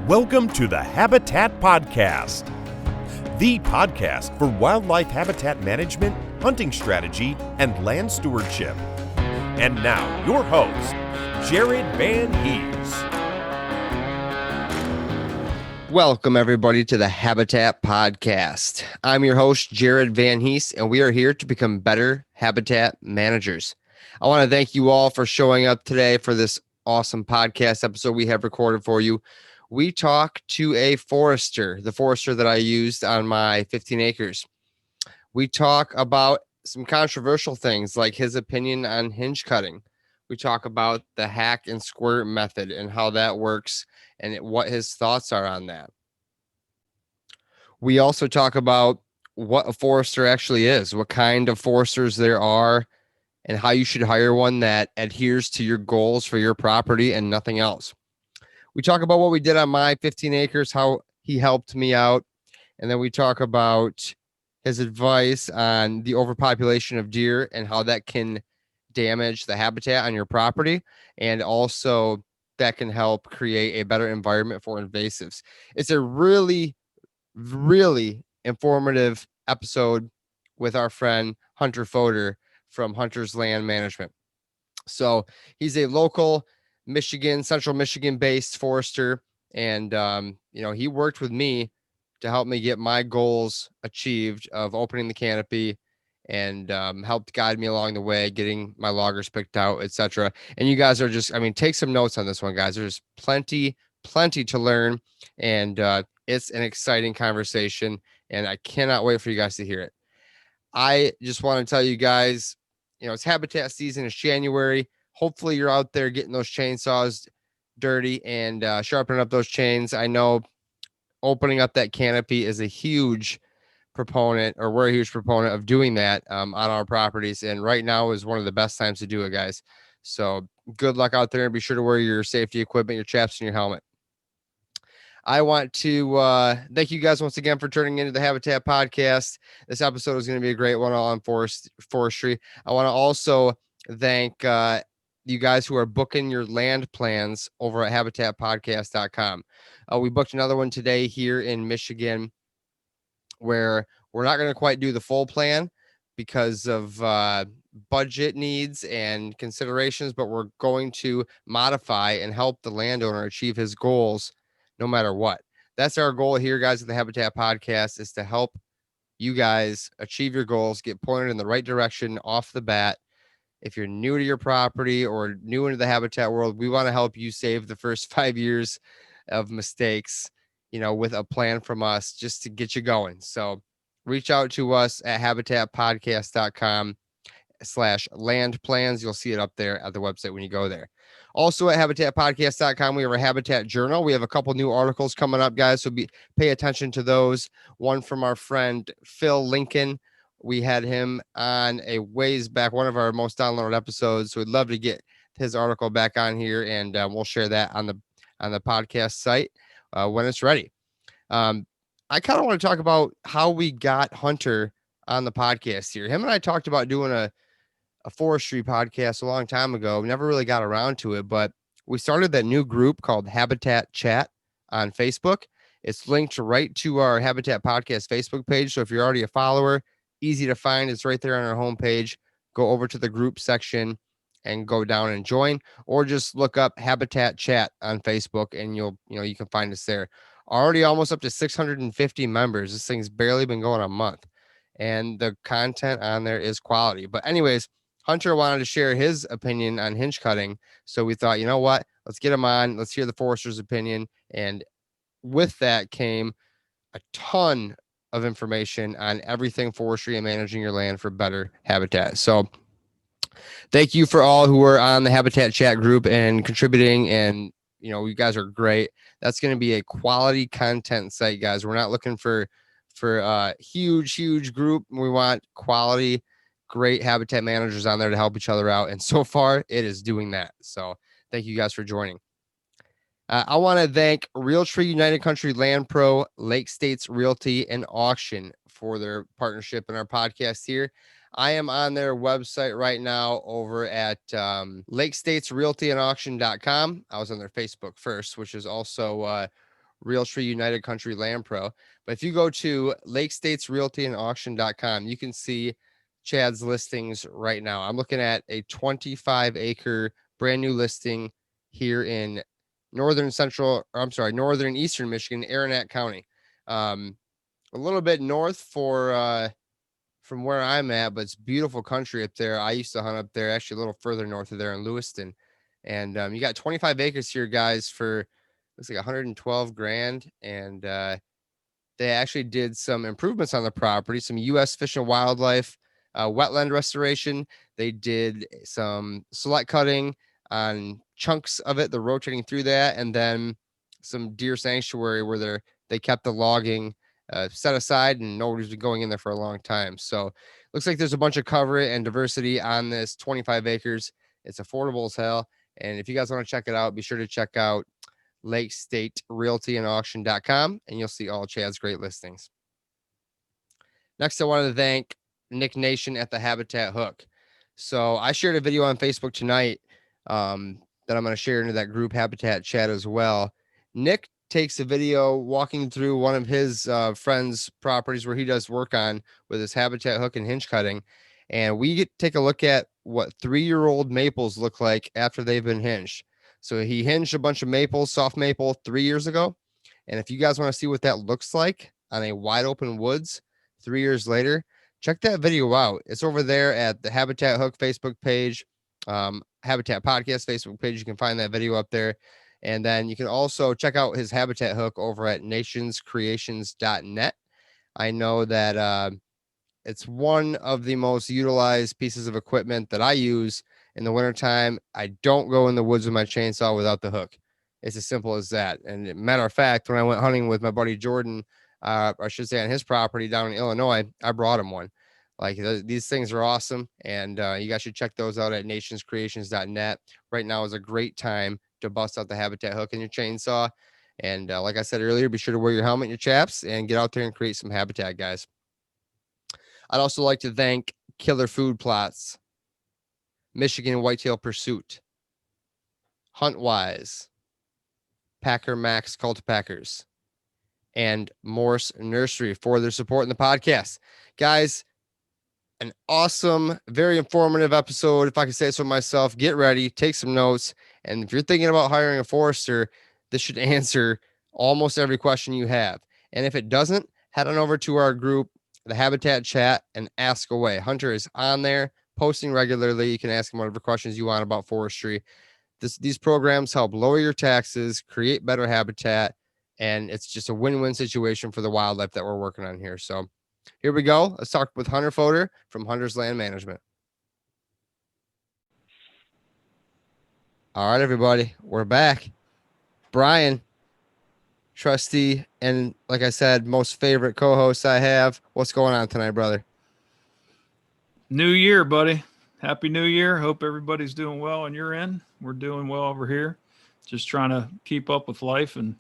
Welcome to the Habitat Podcast, the podcast for wildlife habitat management, hunting strategy, and land stewardship. And now, your host, Jared Van Hees. Welcome, everybody, to the Habitat Podcast. I'm your host, Jared Van Hees, and we are here to become better habitat managers. I want to thank you all for showing up today for this awesome podcast episode we have recorded for you. We talk to a forester, the forester that I used on my 15 acres. We talk about some controversial things like his opinion on hinge cutting. We talk about the hack and squirt method and how that works and what his thoughts are on that. We also talk about what a forester actually is, what kind of foresters there are, and how you should hire one that adheres to your goals for your property and nothing else. We talk about what we did on my 15 acres, how he helped me out. And then we talk about his advice on the overpopulation of deer and how that can damage the habitat on your property. And also that can help create a better environment for invasives. It's a really informative episode with our friend Hunter Fodor from Hunter's Land Management. So he's a local central Michigan based forester. And, he worked with me to help me get my goals achieved of opening the canopy and helped guide me along the way, getting my loggers picked out, etc. And you guys are take some notes on this one, guys. There's plenty to learn. And it's an exciting conversation. And I cannot wait for you guys to hear it. I just want to tell you guys, it's habitat season. It's January. Hopefully you're out there getting those chainsaws dirty and sharpening up those chains. I know opening up that canopy is a huge proponent, or we're a huge proponent of doing that on our properties. And right now is one of the best times to do it, guys. So good luck out there, and be sure to wear your safety equipment, your chaps, and your helmet. I want to thank you guys once again for turning into the Habitat Podcast. This episode is going to be a great one on forestry. I want to also thank you guys who are booking your land plans over at habitatpodcast.com. We booked another one today here in Michigan where we're not going to quite do the full plan because of budget needs and considerations, but we're going to modify and help the landowner achieve his goals no matter what. That's our goal here, guys, at the Habitat Podcast, is to help you guys achieve your goals, get pointed in the right direction off the bat. If you're new to your property or new into the habitat world, we want to help you save the first 5 years of mistakes, with a plan from us just to get you going. So reach out to us at habitatpodcast.com/land plans. You'll see it up there at the website when you go there. Also at habitatpodcast.com, we have our habitat journal. We have a couple new articles coming up, guys. So pay attention to those. One from our friend Phil Lincoln. We had him on a ways back, one of our most downloaded episodes. So we'd love to get his article back on here, and we'll share that on the podcast site when it's ready. I kind of want to talk about how we got Hunter on the podcast here. Him and I talked about doing a forestry podcast a long time ago. We never really got around to it, but we started that new group called Habitat Chat on Facebook. It's linked right to our Habitat Podcast Facebook page. So if you're already a follower, easy to find. It's right there on our homepage. Go over to the group section and go down and join, or just look up Habitat Chat on Facebook and you can find us there. Already almost up to 650 members. This thing's barely been going a month, and the content on there is quality. But anyways, Hunter wanted to share his opinion on hinge cutting. So we thought, you know what, let's get him on. Let's hear the forester's opinion. And with that came a ton of information on everything forestry and managing your land for better habitat. So thank you for all who are on the Habitat Chat group and contributing. And, you guys are great. That's going to be a quality content site, guys. We're not looking for a huge group. We want quality, great habitat managers on there to help each other out. And so far it is doing that. So thank you guys for joining. I want to thank Realtree United Country Land Pro, Lake States Realty and Auction for their partnership in our podcast here. I am on their website right now over at lakestatesrealtyandauction.com. I was on their Facebook first, which is also Realtree United Country Land Pro. But if you go to lakestatesrealtyandauction.com, you can see Chad's listings right now. I'm looking at a 25-acre brand new listing here in northern eastern Michigan, Aranet County. A little bit north from where I'm at, but it's beautiful country up there. I used to hunt up there, actually a little further north of there in Lewiston. And you got 25 acres here, guys, for looks like 112 grand. And they actually did some improvements on the property, some U.S. Fish and Wildlife wetland restoration. They did some select cutting on chunks of it. They're rotating through that, and then some deer sanctuary where they kept the logging set aside, and nobody's been going in there for a long time. So looks like there's a bunch of cover and diversity on this 25 acres. It's affordable as hell. And if you guys want to check it out, be sure to check out LakeStateRealtyandAuction.com, and you'll see all Chad's great listings. Next, I wanted to thank Nick Nation at the Habitat Hook. So I shared a video on Facebook tonight that I'm going to share into that group Habitat chat as well. Nick takes a video walking through one of his friends' properties where he does work on with his Habitat Hook and Hinge Cutting. And we get to take a look at what 3-year-old maples look like after they've been hinged. So he hinged a bunch of maples, soft maple, 3 years ago. And if you guys want to see what that looks like on a wide open woods 3 years later, check that video out. It's over there at the Habitat Hook Facebook page, Habitat Podcast Facebook page. You can find that video up there. And then you can also check out his Habitat Hook over at nationscreations.net. I know that it's one of the most utilized pieces of equipment that I use in the wintertime. I don't go in the woods with my chainsaw without the hook. It's as simple as that. And matter of fact, when I went hunting with my buddy Jordan, I should say on his property down in Illinois, I brought him one. Like these things are awesome. And you guys should check those out at nationscreations.net. Right now is a great time to bust out the Habitat Hook and your chainsaw. And like I said earlier, be sure to wear your helmet and your chaps and get out there and create some habitat, guys. I'd also like to thank Killer Food Plots, Michigan Whitetail Pursuit, Huntwise, Packer Max Cultipackers, and Morse Nursery for their support in the podcast. Guys, an awesome, very informative episode. If I can say so myself, get ready, take some notes. And if you're thinking about hiring a forester, this should answer almost every question you have. And if it doesn't, head on over to our group, the Habitat chat, and ask away. Hunter is on there posting regularly. You can ask him whatever questions you want about forestry. These programs help lower your taxes, create better habitat, and it's just a win-win situation for the wildlife that we're working on here. So here we go. Let's talk with Hunter Fodor from Hunter's Land Management. All right, everybody, we're back. Brian, trustee, and like I said, most favorite co-host I have. What's going on tonight, brother? New year, buddy. Happy New Year. Hope everybody's doing well on your end. We're doing well over here. Just trying to keep up with life and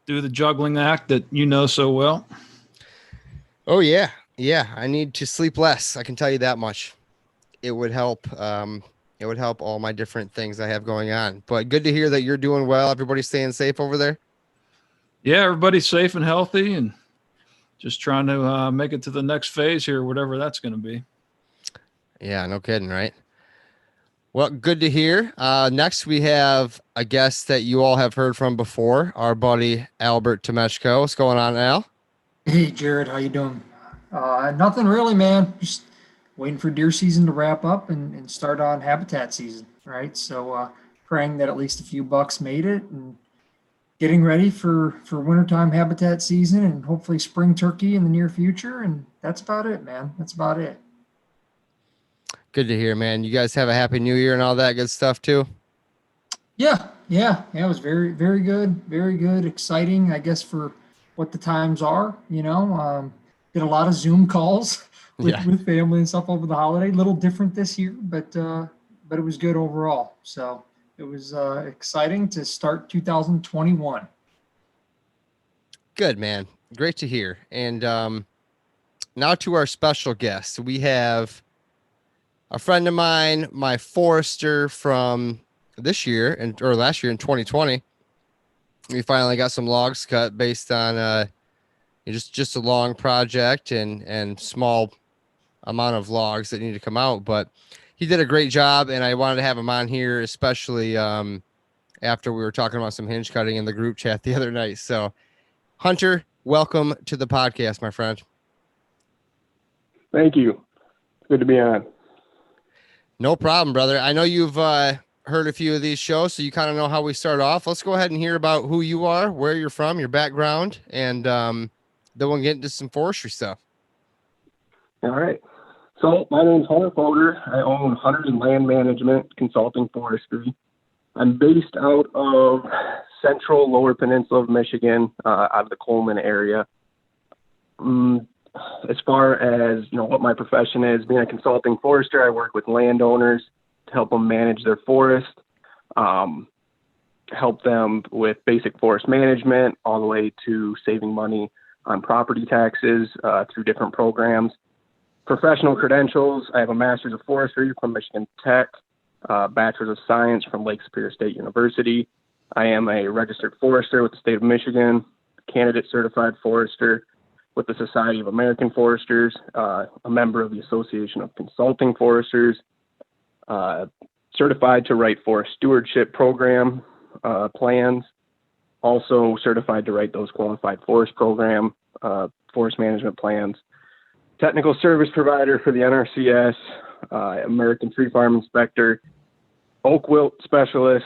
do the juggling act that you know so well. Oh, yeah. Yeah, I need to sleep less. I can tell you that much. It would help. It would help all my different things I have going on. But good to hear that you're doing well. Everybody's staying safe over there. Yeah, everybody's safe and healthy and just trying to make it to the next phase here, whatever that's going to be. Yeah, no kidding, right? Well, good to hear. Next, we have a guest that you all have heard from before, our buddy Albert Tameshko. What's going on, Al? Hey, Jared, how you doing? Nothing really, man. Just waiting for deer season to wrap up and start on habitat season, right? So praying that at least a few bucks made it and getting ready for wintertime habitat season and hopefully spring turkey in the near future. And that's about it, man. That's about it. Good to hear, man. You guys have a happy new year and all that good stuff too. Yeah. It was very, very good. Very good. Exciting, I guess, for what the times are, did a lot of Zoom calls with family and stuff over the holiday. A little different this year, but it was good overall. So it was exciting to start 2021. Good, man. Great to hear. And now to our special guest. We have a friend of mine, my forester from this year or last year in 2020. We finally got some logs cut based on just a long project and small amount of logs that need to come out. But he did a great job, and I wanted to have him on here, especially after we were talking about some hinge cutting in the group chat the other night. So, Hunter, welcome to the podcast, my friend. Thank you. Good to be on. No problem, brother. I know you've heard a few of these shows, so you kind of know how we start off. Let's go ahead and hear about who you are, where you're from, your background, and then we'll get into some forestry stuff. All right. So my name is Hunter Fodor. I own Hunter and Land Management Consulting Forestry. I'm based out of central lower peninsula of Michigan, out of the Coleman area. As far as, what my profession is, being a consulting forester, I work with landowners to help them manage their forest, help them with basic forest management, all the way to saving money on property taxes through different programs. Professional credentials, I have a Master's of Forestry from Michigan Tech, Bachelor's of Science from Lake Superior State University. I am a registered forester with the state of Michigan, candidate certified forester with the Society of American Foresters, a member of the Association of Consulting Foresters, certified to write Forest Stewardship Program plans, also certified to write those Qualified Forest Program forest management plans, technical service provider for the NRCS, American Tree Farm Inspector, oak wilt specialist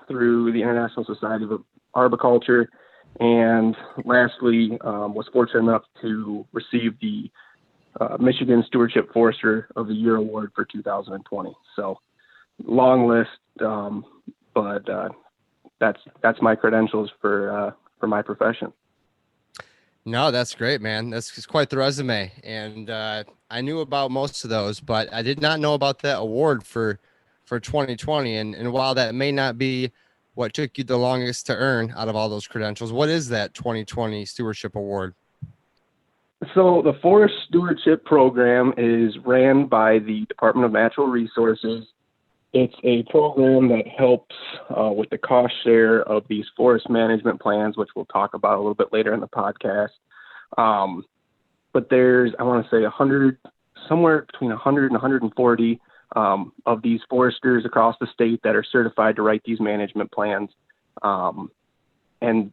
through the International Society of Arboriculture, and lastly, was fortunate enough to receive the Michigan Stewardship Forester of the Year Award for 2020. So long list, but that's my credentials for my profession. No, that's great, man. That's quite the resume. And I knew about most of those, but I did not know about that award for 2020. And while that may not be what took you the longest to earn out of all those credentials, what is that 2020 Stewardship Award? So the Forest Stewardship Program is ran by the Department of Natural Resources. It's a program that helps with the cost share of these forest management plans, which we'll talk about a little bit later in the podcast. But there's, I want to say, somewhere between 100 and 140 of these foresters across the state that are certified to write these management plans. And,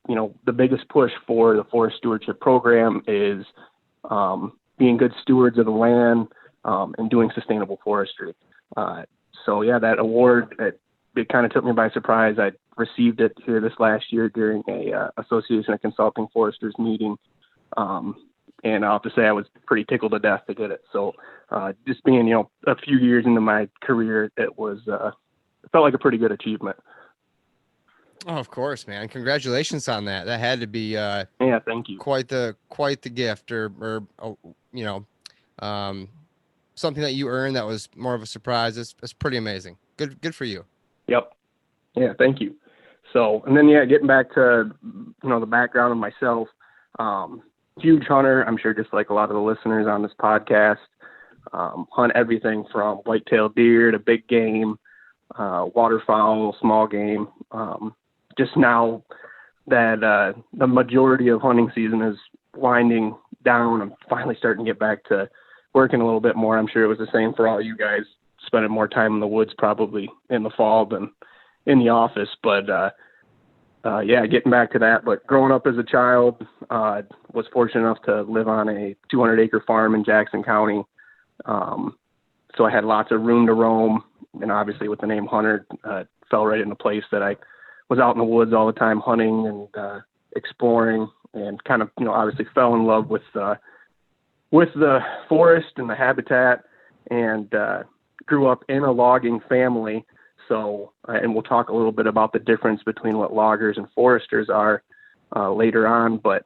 the biggest push for the Forest Stewardship Program is being good stewards of the land and doing sustainable forestry. So yeah, that award, it kind of took me by surprise. I received it here this last year during a Association of Consulting Foresters meeting. And I'll have to say I was pretty tickled to death to get it. So just being, a few years into my career, it felt like a pretty good achievement. Oh, of course, man. Congratulations on that. That had to be yeah, thank you. Quite the gift or something that you earned that was more of a surprise. It's pretty amazing. Good for you. Yep. Yeah, thank you. So, and then, getting back to, the background of myself, huge hunter. I'm sure just like a lot of the listeners on this podcast, hunt everything from white-tailed deer to big game, waterfowl, small game. Just now that the majority of hunting season is winding down, I'm finally starting to get back to working a little bit more. I'm sure it was the same for all you guys, spending more time in the woods probably in the fall than in the office. But getting back to that. But growing up as a child, was fortunate enough to live on a 200-acre farm in Jackson County. So I had lots of room to roam, and obviously with the name Hunter, fell right into place that I was out in the woods all the time hunting and exploring, and kind of, obviously fell in love with the forest and the habitat, and grew up in a logging family. So, and we'll talk a little bit about the difference between what loggers and foresters are later on, but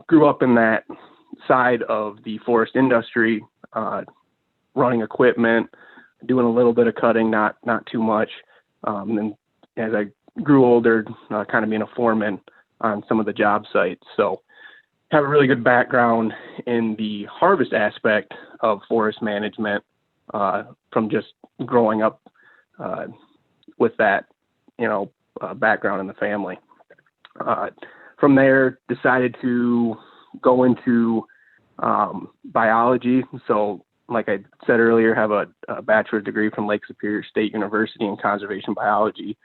grew up in that side of the forest industry, running equipment, doing a little bit of cutting, not too much. And as I grew older, kind of being a foreman on some of the job sites. So have a really good background in the harvest aspect of forest management from just growing up with that, background in the family. From there, decided to go into biology. So, like I said earlier, have a bachelor's degree from Lake Superior State University in conservation biology.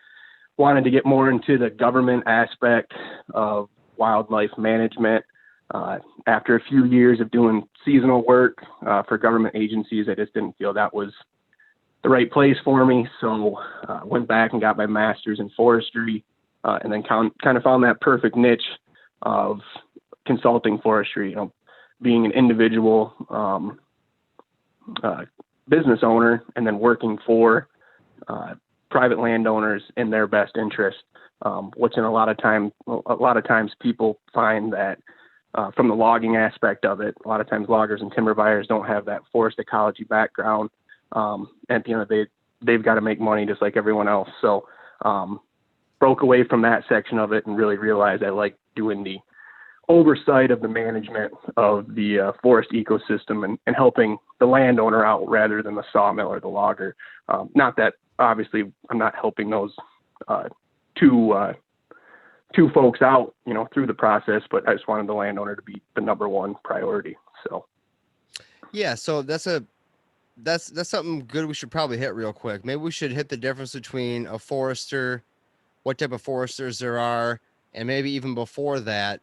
Wanted to get more into the government aspect of wildlife management. After a few years of doing seasonal work for government agencies, I just didn't feel that was the right place for me. So went back and got my master's in forestry, and then kind of found that perfect niche of consulting forestry, being an individual business owner and then working for private landowners in their best interest, which in a lot of times people find that from the logging aspect of it, a lot of times loggers and timber buyers don't have that forest ecology background. At the end of the day, they've got to make money just like everyone else. So broke away from that section of it and really realized I like doing the oversight of the management of the forest ecosystem and helping the landowner out rather than the sawmill or the logger. Not that obviously I'm not helping those two folks out, through the process, but I just wanted the landowner to be the number one priority. So, yeah, so that's something good we should probably hit real quick. Maybe we should hit the difference between a forester, what type of foresters there are, and maybe even before that,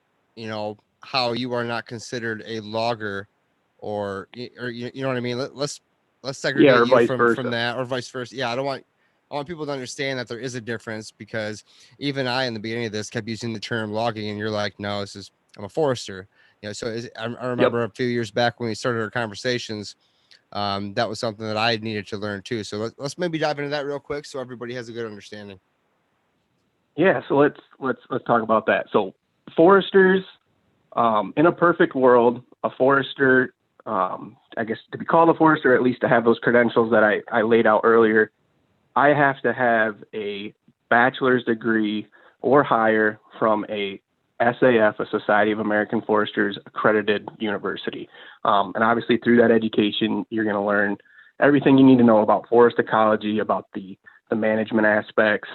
how you are not considered a logger, or you know what I mean. Let's segregate you from that, or vice versa. Yeah, I want people to understand that there is a difference, because even I, in the beginning of this, kept using the term logging, and you're like, no, I'm a forester. So I remember a few years back when we started our conversations, that was something that I needed to learn too. So let's maybe dive into that real quick so everybody has a good understanding. Yeah, so let's talk about that. So foresters, in a perfect world, a forester, I guess to be called a forester, at least to have those credentials that I laid out earlier, I have to have a bachelor's degree or higher from a SAF, a Society of American Foresters accredited university. And obviously through that education, you're going to learn everything you need to know about forest ecology, about the management aspects,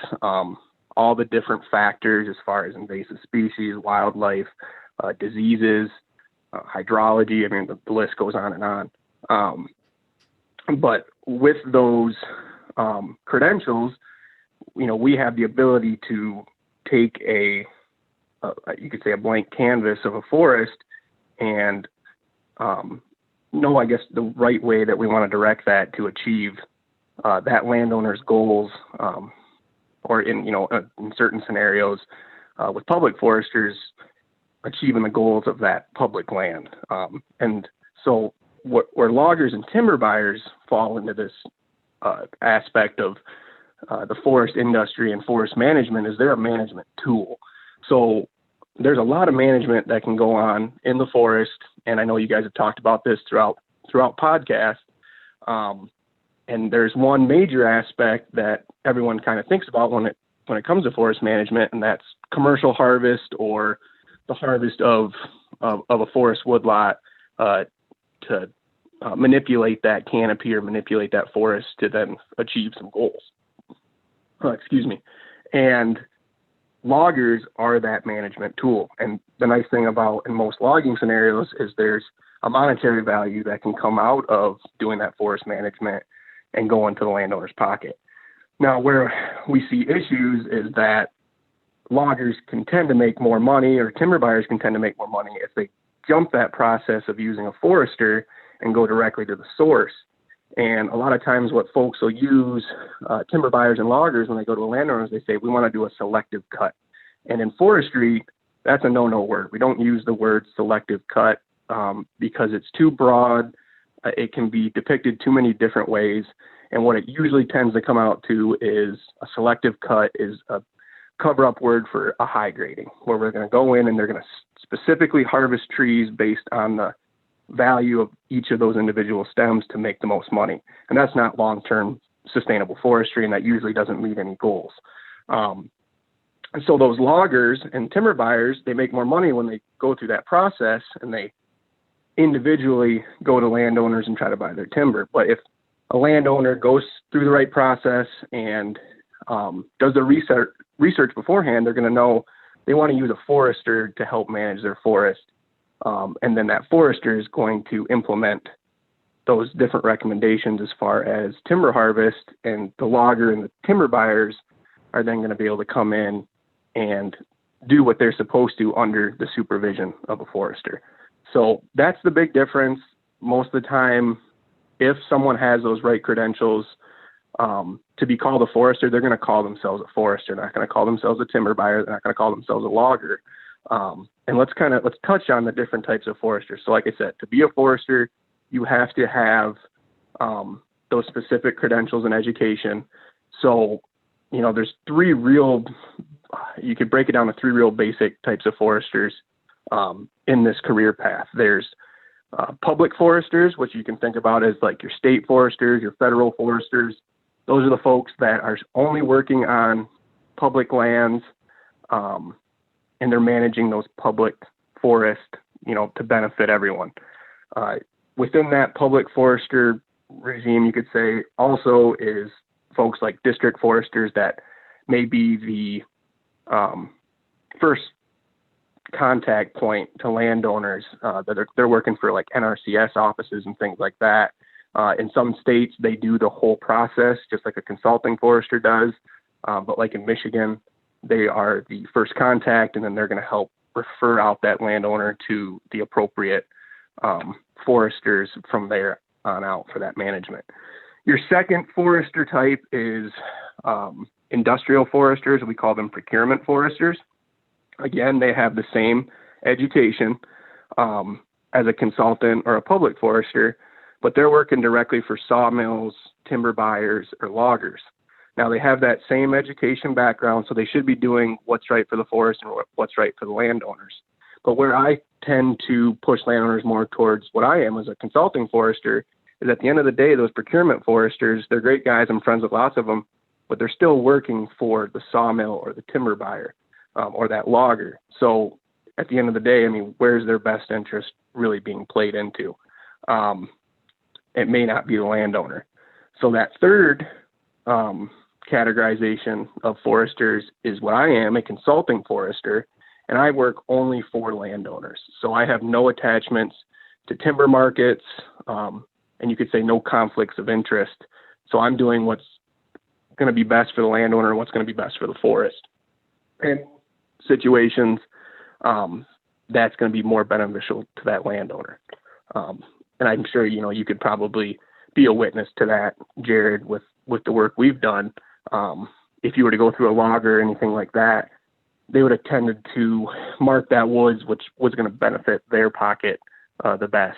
all the different factors as far as invasive species, wildlife, diseases, hydrology. I mean, the list goes on and on. But with those credentials, we have the ability to take you could say a blank canvas of a forest and know, I guess, the right way that we want to direct that to achieve that landowner's goals, or in certain scenarios with public foresters, achieving the goals of that public land. And so where loggers and timber buyers fall into this aspect of the forest industry and forest management is they're a management tool. So there's a lot of management that can go on in the forest. And I know you guys have talked about this throughout podcasts. And there's one major aspect that everyone kind of thinks about when it comes to forest management, and that's commercial harvest, or the harvest of a forest woodlot to manipulate that canopy or manipulate that forest to then achieve some goals. Excuse me. And loggers are that management tool. And the nice thing about in most logging scenarios is there's a monetary value that can come out of doing that forest management and go into the landowner's pocket. Now, where we see issues is that loggers can tend to make more money, or timber buyers can tend to make more money if they jump that process of using a forester and go directly to the source. And a lot of times what folks will use, timber buyers and loggers, when they go to a landowner, they say, we want to do a selective cut. And in forestry, that's a no-no word. We don't use the word selective cut because it's too broad. It can be depicted too many different ways. And what it usually tends to come out to is a selective cut is a cover-up word for a high grading, where we're going to go in and they're going to specifically harvest trees based on the value of each of those individual stems to make the most money. And that's not long-term sustainable forestry, and that usually doesn't meet any goals. And so those loggers and timber buyers, they make more money when they go through that process and they individually go to landowners and try to buy their timber. But if a landowner goes through the right process and does the research beforehand, they're going to know they want to use a forester to help manage their forest. And then that forester is going to implement those different recommendations as far as timber harvest, and the logger and the timber buyers are then going to be able to come in and do what they're supposed to under the supervision of a forester. So that's the big difference. Most of the time, if someone has those right credentials to be called a forester, they're going to call themselves a forester. They're not going to call themselves a timber buyer. They're not going to call themselves a logger. And let's touch on the different types of foresters. So like I said, to be a forester, you have to have those specific credentials and education. So, there's you could break it down to three real basic types of foresters in this career path. There's public foresters, which you can think about as like your state foresters, your federal foresters. Those are the folks that are only working on public lands, and they're managing those public forests, to benefit everyone. Within that public forester regime, you could say also is folks like district foresters that may be the first contact point to landowners that they're working for, like NRCS offices and things like that. In some states, they do the whole process, just like a consulting forester does. But like in Michigan, they are the first contact, and then they're going to help refer out that landowner to the appropriate foresters from there on out for that management. Your second forester type is industrial foresters. We call them procurement foresters. Again, they have the same education as a consultant or a public forester, but they're working directly for sawmills, timber buyers, or loggers. Now, they have that same education background, so they should be doing what's right for the forest and what's right for the landowners. But where I tend to push landowners more towards what I am as a consulting forester is, at the end of the day, those procurement foresters, they're great guys. I'm friends with lots of them, but they're still working for the sawmill or the timber buyer or that logger. So at the end of the day, where's their best interest really being played into? It may not be the landowner. So that third categorization of foresters is what I am, a consulting forester, and I work only for landowners. So I have no attachments to timber markets, and you could say no conflicts of interest. So I'm doing what's going to be best for the landowner and what's going to be best for the forest. And situations, that's going to be more beneficial to that landowner. And I'm sure, you could probably be a witness to that, Jared, with the work we've done. If you were to go through a logger or anything like that, they would have tended to mark that woods, which was going to benefit their pocket the best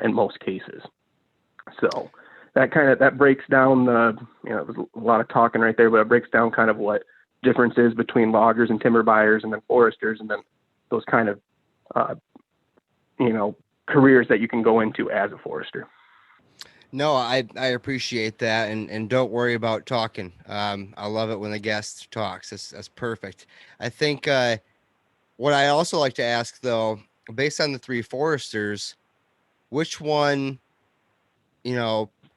in most cases. So that breaks down there's a lot of talking right there, but it breaks down kind of what difference is between loggers and timber buyers and then foresters, and then those kind of, careers that you can go into as a forester. No, I appreciate that, and don't worry about talking. I love it when the guest talks. That's perfect. I think what I also like to ask, though, based on the three foresters, which one,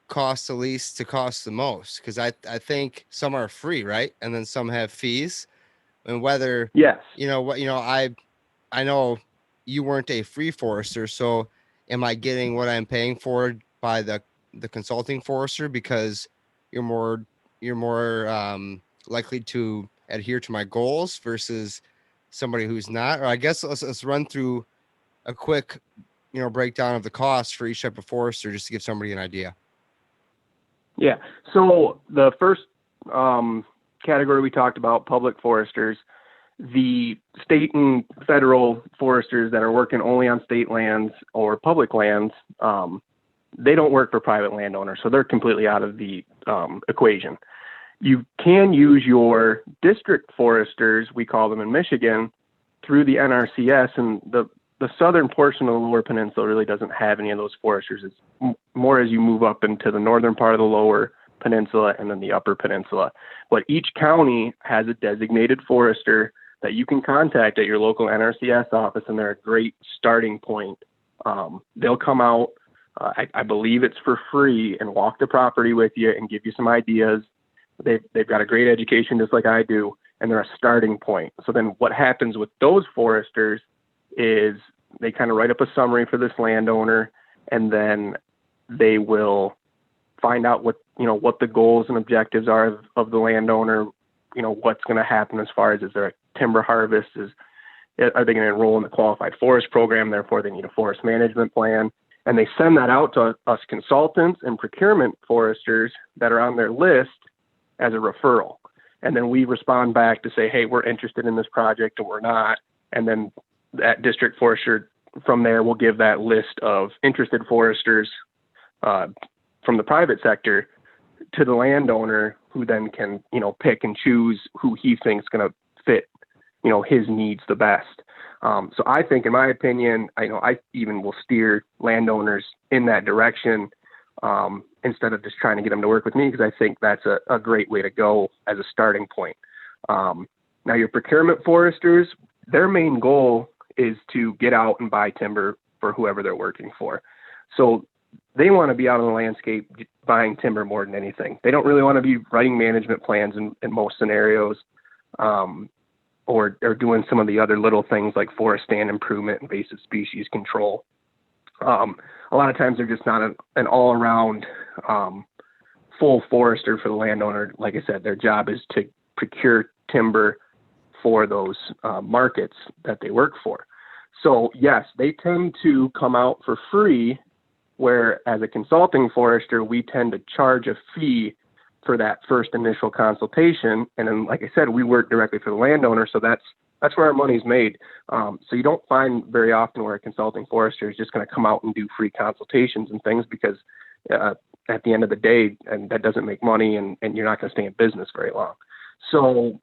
costs the least to cost the most? Because I think some are free, right? And then some have fees. And whether, yes, I know you weren't a free forester, so am I getting what I'm paying for by the consulting forester because you're more likely to adhere to my goals versus somebody who's not? Or I guess let's run through a quick breakdown of the costs for each type of forester just to give somebody an idea. Yeah. So the first category we talked about, public foresters, the state and federal foresters that are working only on state lands or public lands, they don't work for private landowners, so they're completely out of the equation. You can use your district foresters, we call them in Michigan, through the NRCS, and the southern portion of the Lower Peninsula really doesn't have any of those foresters. It's more as you move up into the northern part of the Lower Peninsula and then the Upper Peninsula. But each county has a designated forester that you can contact at your local NRCS office, and they're a great starting point. They'll come out, I believe it's for free, and walk the property with you and give you some ideas. They've got a great education just like I do, and they're a starting point. So then what happens with those foresters is they kind of write up a summary for this landowner, and then they will find out what the goals and objectives are of the landowner, what's going to happen as far as, is there a timber harvest, are they going to enroll in the qualified forest program, therefore they need a forest management plan. And they send that out to us consultants and procurement foresters that are on their list as a referral. And then we respond back to say, hey, we're interested in this project or we're not. And then that district forester from there will give that list of interested foresters from the private sector to the landowner, who then can, pick and choose who he thinks going to fit, his needs the best. So I think, in my opinion, I even will steer landowners in that direction instead of just trying to get them to work with me, because I think that's a great way to go as a starting point. Now, your procurement foresters, their main goal is to get out and buy timber for whoever they're working for. So they want to be out on the landscape buying timber more than anything. They don't really want to be writing management plans in most scenarios, or doing some of the other little things like forest stand improvement, invasive species control. A lot of times they're just not an all-around full forester for the landowner. Like I said, their job is to procure timber for those markets that they work for. So yes, they tend to come out for free, where as a consulting forester, we tend to charge a fee for that first initial consultation. And then, like I said, we work directly for the landowner. So that's where our money's made. So you don't find very often where a consulting forester is just going to come out and do free consultations and things, because at the end of the day, and that doesn't make money, and you're not going to stay in business very long. So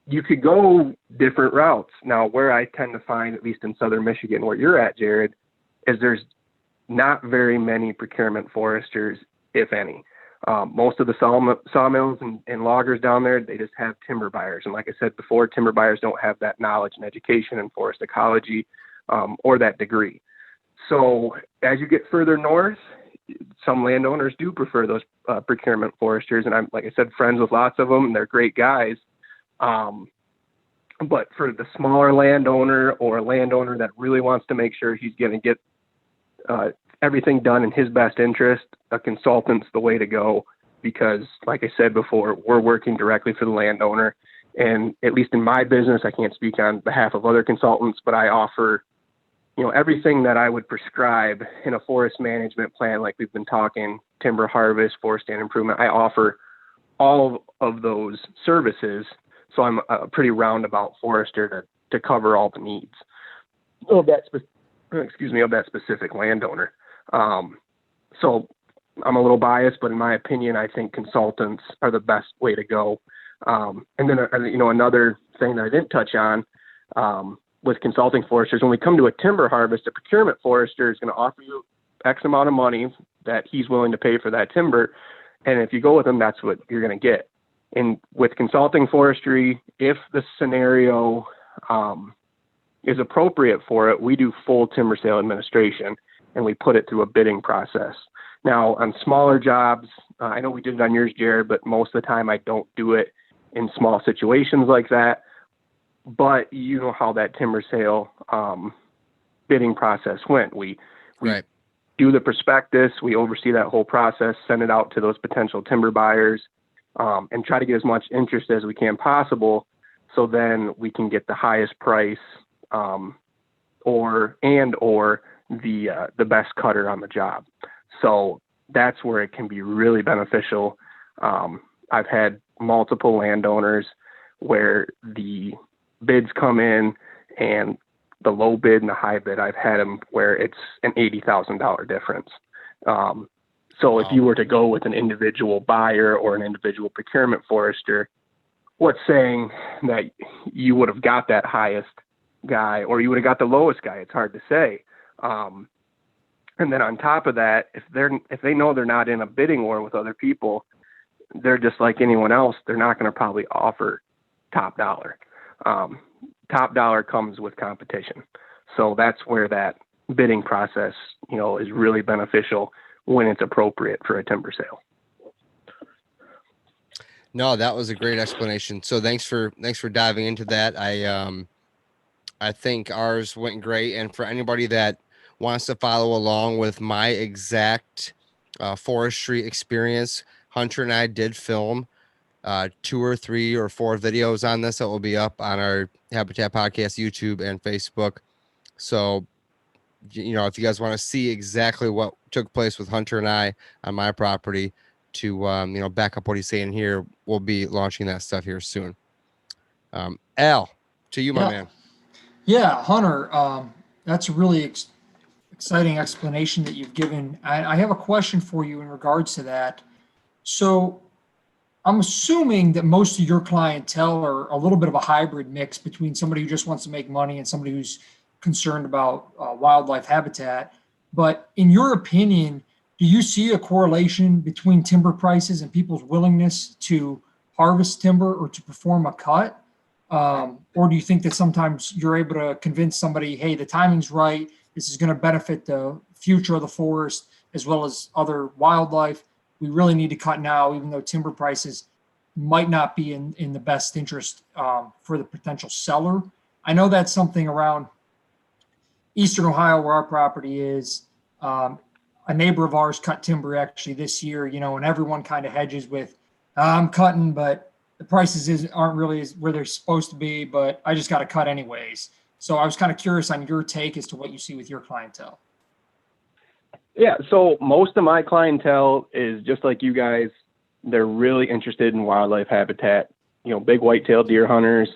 you could go different routes. Now, where I tend to find, at least in Southern Michigan, where you're at, Jared, is there's not very many procurement foresters, if any. Most of the sawmills and loggers down there, they just have timber buyers. And like I said before, timber buyers don't have that knowledge and education in forest ecology or that degree. So as you get further north, some landowners do prefer those procurement foresters. And I'm, like I said, friends with lots of them, and they're great guys. But for the smaller landowner, or a landowner that really wants to make sure he's going to get everything done in his best interest, a consultant's the way to go, because like I said before, we're working directly for the landowner. And at least in my business, I can't speak on behalf of other consultants, but I offer, everything that I would prescribe in a forest management plan, like we've been talking, timber harvest, forest stand improvement. I offer all of those services. So I'm a pretty roundabout forester to cover all the needs of that specific landowner. So I'm a little biased, but in my opinion, I think consultants are the best way to go. And then, another thing that I didn't touch on, with consulting foresters, when we come to a timber harvest, a procurement forester is going to offer you X amount of money that he's willing to pay for that timber. And if you go with him, that's what you're going to get. And with consulting forestry, if the scenario, is appropriate for it, we do full timber sale administration, and we put it through a bidding process. Now, on smaller jobs, I know we did it on yours, Jared, but most of the time I don't do it in small situations like that. But you know how that timber sale bidding process went. We Right. do the prospectus, we oversee that whole process, send it out to those potential timber buyers, and try to get as much interest as we can possible, so then we can get the highest price or the best cutter on the job. So that's where it can be really beneficial. I've had multiple landowners where the bids come in, and the low bid and the high bid, I've had them where it's an $80,000 difference. So if you were to go with an individual buyer or an individual procurement forester, what's saying that you would have got that highest guy or you would have got the lowest guy? It's hard to say. And then on top of that, if they know they're not in a bidding war with other people, they're just like anyone else. They're not going to probably offer top dollar. Top dollar comes with competition. So that's where that bidding process, is really beneficial when it's appropriate for a timber sale. No, that was a great explanation. So thanks for diving into that. I think ours went great. And for anybody that wants to follow along with my exact forestry experience, Hunter and I did film 2 or 3 or 4 videos on this that will be up on our Habitat Podcast YouTube and Facebook. So, you know, if you guys want to see exactly what took place with Hunter and I on my property to, you know, back up what he's saying here, we'll be launching that stuff here soon. Al, to you, my Yeah. man. Yeah, Hunter, that's a really exciting explanation that you've given. I have a question for you in regards to that. So I'm assuming that most of your clientele are a little bit of a hybrid mix between somebody who just wants to make money and somebody who's concerned about wildlife habitat. But in your opinion, do you see a correlation between timber prices and people's willingness to harvest timber or to perform a cut? Or do you think that sometimes you're able to convince somebody, hey, the timing's right, this is going to benefit the future of the forest as well as other wildlife? We really need to cut now, even though timber prices might not be in the best interest for the potential seller. I know that's something around Eastern Ohio where our property is. A neighbor of ours cut timber actually this year, you know, and everyone kind of hedges with, I'm cutting, but the prices aren't really where they're supposed to be, but I just got to cut anyways. So I was kind of curious on your take as to what you see with your clientele. Yeah, so most of my clientele is just like you guys. They're really interested in wildlife habitat, you know, big white-tailed deer hunters.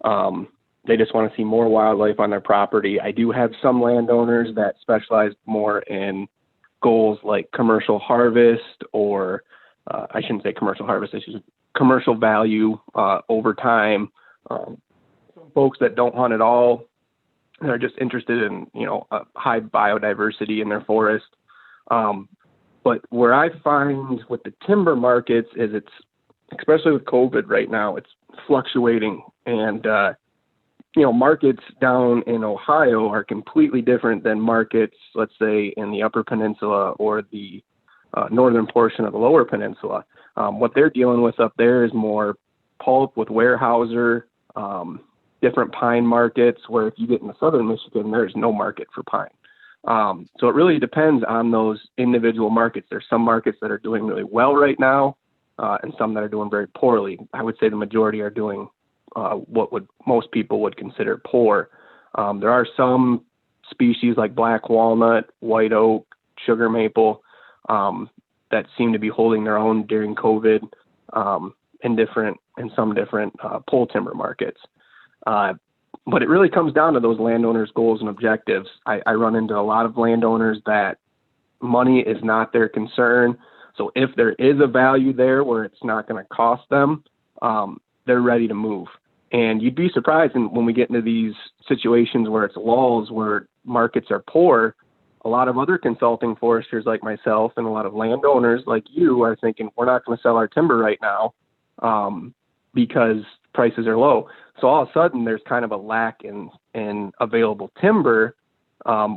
They just want to see more wildlife on their property. I do have some landowners that specialize more in goals like commercial harvest, or I shouldn't say commercial harvest, I should commercial value over time. Folks that don't hunt at all, they're just interested in, you know, high biodiversity in their forest. But where I find with the timber markets is it's, especially with COVID right now, it's fluctuating. And, you know, markets down in Ohio are completely different than markets, let's say, in the Upper Peninsula or the northern portion of the Lower Peninsula. What they're dealing with up there is more pulp with Weyerhaeuser, different pine markets, where if you get into southern Michigan, there's no market for pine. So it really depends on those individual markets. There's some markets that are doing really well right now, and some that are doing very poorly. I would say the majority are doing what most people would consider poor. There are some species like black walnut, white oak, sugar maple that seem to be holding their own during COVID in some different pole timber markets. But it really comes down to those landowners' goals and objectives. I run into a lot of landowners that money is not their concern. So if there is a value there where it's not going to cost them, they're ready to move. And you'd be surprised when we get into these situations where it's lulls, where markets are poor, a lot of other consulting foresters like myself and a lot of landowners like you are thinking, we're not going to sell our timber right now because prices are low. So all of a sudden there's kind of a lack in available timber,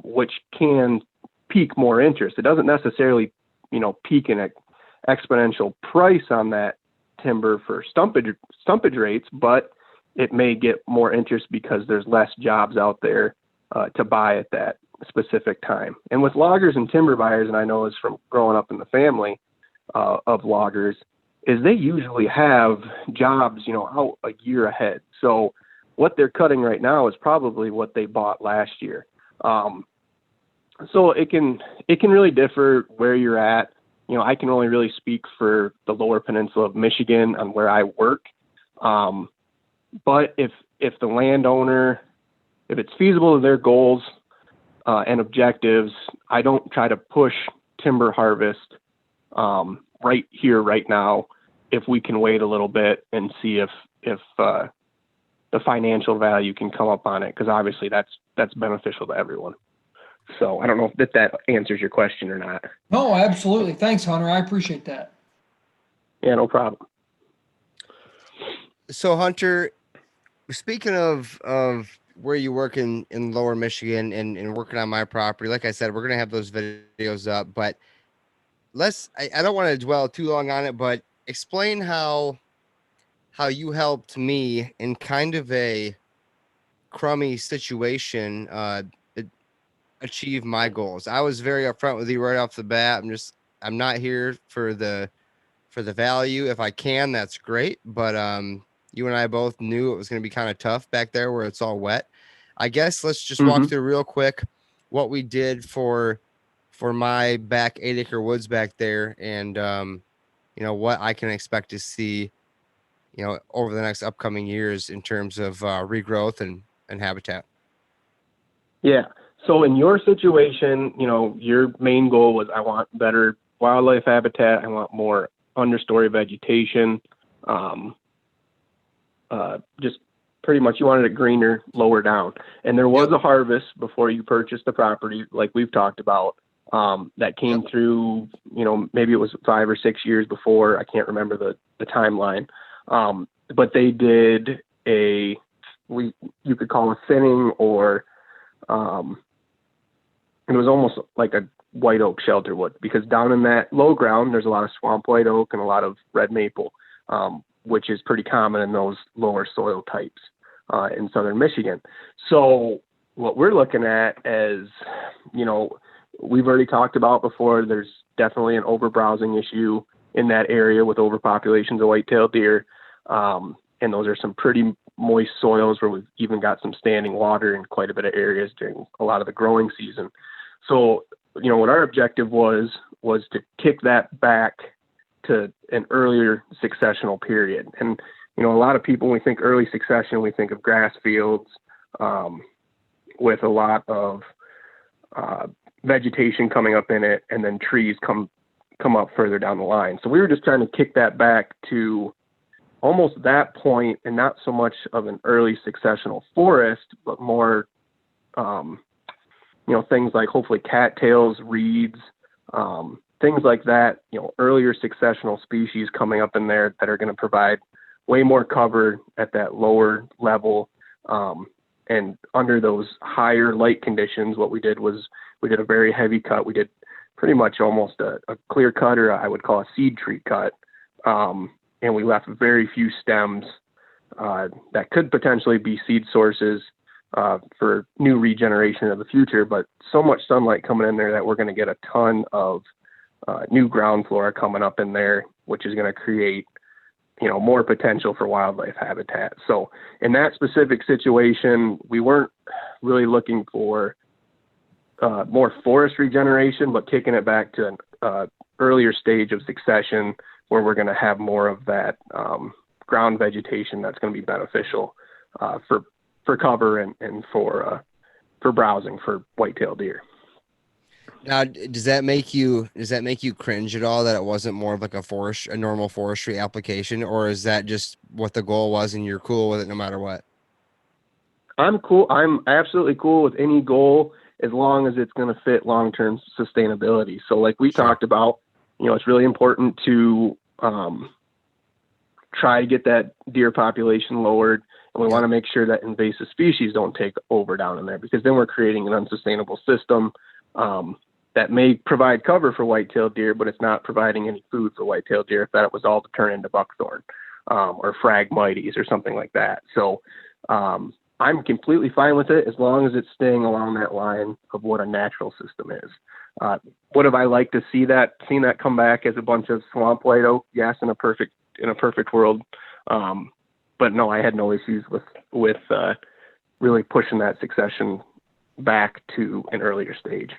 which can pique more interest. It doesn't necessarily, you know, peak an exponential price on that timber for stumpage rates, but it may get more interest because there's less jobs out there to buy at that specific time. And with loggers and timber buyers, and I know this from growing up in the family of loggers, is they usually have jobs, you know, out a year ahead. So what they're cutting right now is probably what they bought last year. So it can really differ where you're at. You know, I can only really speak for the Lower Peninsula of Michigan on where I work. But if the landowner, if it's feasible to their goals and objectives, I don't try to push timber harvest right here, right now, if we can wait a little bit and see if the financial value can come up on it, because obviously that's beneficial to everyone. So I don't know if that answers your question or not. No, absolutely. Thanks, Hunter. I appreciate that. Yeah, no problem. So Hunter, speaking of where you work in Lower Michigan and working on my property, like I said, we're going to have those videos up, but I don't want to dwell too long on it, but explain how how you helped me in kind of a crummy situation achieve my goals. I was very upfront with you right off the bat. I'm not here for the value. If I can, that's great. But you and I both knew it was going to be kind of tough back there where it's all wet. I guess let's just walk through real quick what we did for my back 8-acre woods back there, and what I can expect to see over the next upcoming years in terms of regrowth and habitat. Yeah. So in your situation, your main goal was I want better wildlife habitat. I want more understory vegetation. Just pretty much you wanted it greener, lower down. And there was a harvest before you purchased the property, like we've talked about, that came through, maybe it was 5 or 6 years before. I can't remember the timeline. But they did you could call a thinning, or it was almost like a white oak shelter wood, because down in that low ground, there's a lot of swamp white oak and a lot of red maple, which is pretty common in those lower soil types in southern Michigan. So what we're looking at is, we've already talked about before, there's definitely an overbrowsing issue in that area with overpopulations of white-tailed deer. And those are some pretty moist soils where we've even got some standing water in quite a bit of areas during a lot of the growing season. So, what our objective was to kick that back to an earlier successional period. And, a lot of people, when we think early succession, we think of grass fields with a lot of vegetation coming up in it, and then trees come up further down the line. So we were just trying to kick that back to almost that point, and not so much of an early successional forest, but more, things like hopefully cattails, reeds, things like that, earlier successional species coming up in there that are going to provide way more cover at that lower level. And under those higher light conditions, what we did was we did a very heavy cut. We did pretty much almost a clear cut, or I would call a seed tree cut. And we left very few stems that could potentially be seed sources for new regeneration of the future, but so much sunlight coming in there that we're going to get a ton of new ground flora coming up in there, which is going to create, more potential for wildlife habitat. So in that specific situation, we weren't really looking for more forest regeneration, but kicking it back to an earlier stage of succession where we're going to have more of that ground vegetation that's going to be beneficial for cover and for browsing for white-tailed deer. Now, does that make you cringe at all that it wasn't more of like a normal forestry application, or is that just what the goal was and you're cool with it no matter what? I'm cool. I'm absolutely cool with any goal as long as it's going to fit long-term sustainability. So like we talked about, it's really important to try to get that deer population lowered. And we want to make sure that invasive species don't take over down in there, because then we're creating an unsustainable system that may provide cover for white-tailed deer, but it's not providing any food for white-tailed deer if that was all to turn into buckthorn or Phragmites or something like that. So I'm completely fine with it as long as it's staying along that line of what a natural system is. Would have I liked to seen that come back as a bunch of swamp white oak? Yes, in a perfect world. But no, I had no issues with really pushing that succession back to an earlier stage.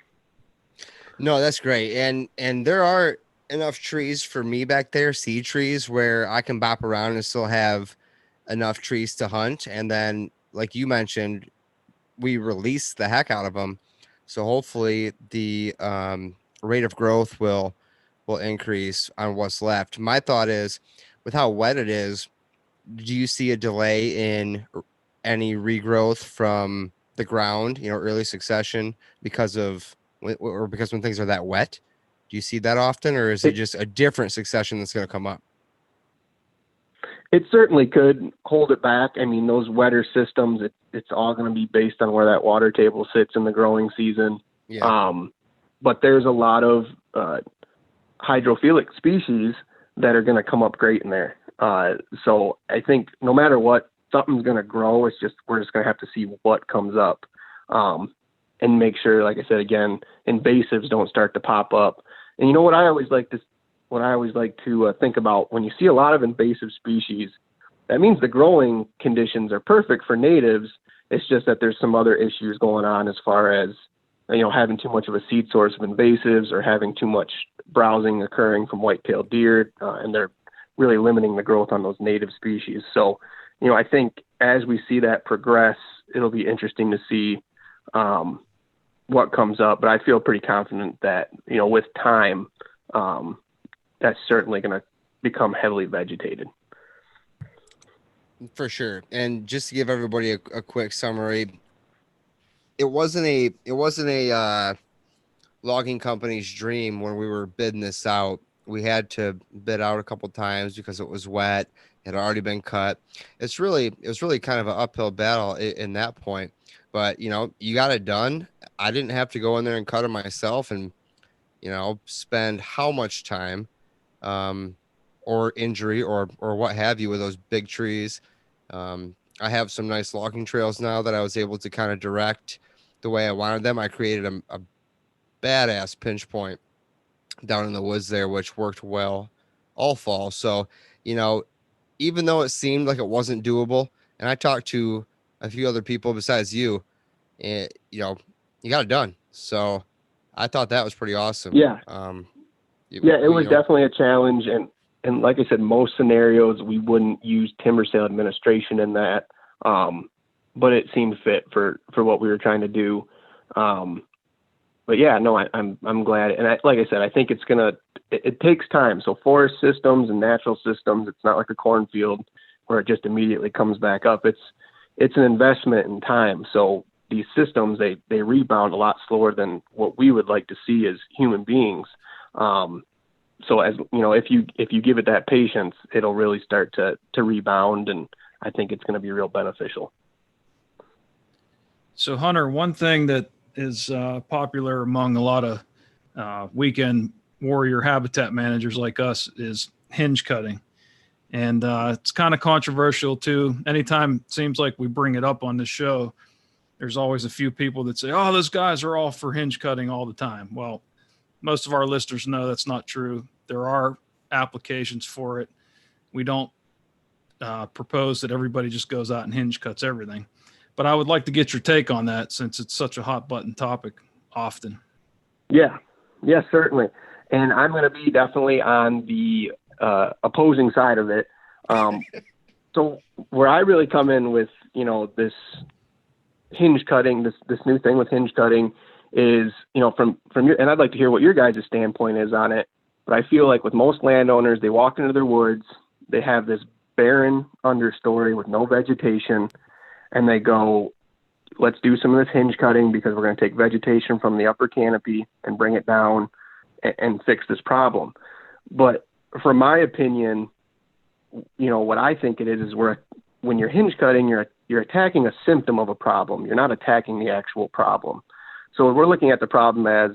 No, that's great. And there are enough trees for me back there, seed trees, where I can bop around and still have enough trees to hunt. And then, like you mentioned, we release the heck out of them. So hopefully the rate of growth will increase on what's left. My thought is, with how wet it is, do you see a delay in any regrowth from the ground, early succession because when things are that wet? Do you see that often, or is it just a different succession that's going to come up? It certainly could hold it back. I mean, those wetter systems, it's all going to be based on where that water table sits in the growing season. Yeah. But there's a lot of hydrophilic species that are going to come up great in there. So I think no matter what, something's going to grow. We're just going to have to see what comes up, and make sure, like I said, again, invasives don't start to pop up. And what I always like to think about when you see a lot of invasive species, that means the growing conditions are perfect for natives. It's just that there's some other issues going on as far as, having too much of a seed source of invasives or having too much browsing occurring from white-tailed deer, and they're really limiting the growth on those native species. So, I think as we see that progress, it'll be interesting to see what comes up. But I feel pretty confident that, with time, that's certainly going to become heavily vegetated. For sure. And just to give everybody a quick summary, it wasn't a logging company's dream when we were bidding this out. We had to bid out a couple times because it was wet. It had already been cut. It was really kind of an uphill battle in that point. But, you got it done. I didn't have to go in there and cut it myself and, spend how much time or injury or what have you with those big trees. I have some nice logging trails now that I was able to kind of direct the way I wanted them. I created a badass pinch point down in the woods there, which worked well all fall. So, even though it seemed like it wasn't doable, and I talked to a few other people besides you, you got it done. So I thought that was pretty awesome. Yeah. It was definitely a challenge. And like I said, most scenarios we wouldn't use timber sale administration in that. But it seemed fit for what we were trying to do. But yeah, no, I'm glad. And like I said, I think it takes time. So forest systems and natural systems, it's not like a cornfield where it just immediately comes back up. It's an investment in time. So these systems, they rebound a lot slower than what we would like to see as human beings. So as if you give it that patience, it'll really start to rebound, and I think it's going to be real beneficial. So Hunter, one thing that is popular among a lot of weekend warrior habitat managers like us is hinge cutting. And it's kind of controversial too. Anytime it seems like we bring it up on the show, there's always a few people that say, oh, those guys are all for hinge cutting all the time. Well, most of our listeners know that's not true. There are applications for it. We don't propose that everybody just goes out and hinge cuts everything. But I would like to get your take on that since it's such a hot button topic often. Yeah, certainly. And I'm going to be definitely on the opposing side of it. So where I really come in with, this hinge cutting, this new thing with hinge cutting is, from your, and I'd like to hear what your guys' standpoint is on it. But I feel like with most landowners, they walk into their woods, they have this barren understory with no vegetation, and they go, let's do some of this hinge cutting because we're going to take vegetation from the upper canopy and bring it down and fix this problem. But from my opinion, what I think it is when you're hinge cutting, you're attacking a symptom of a problem. You're not attacking the actual problem. So we're looking at the problem as,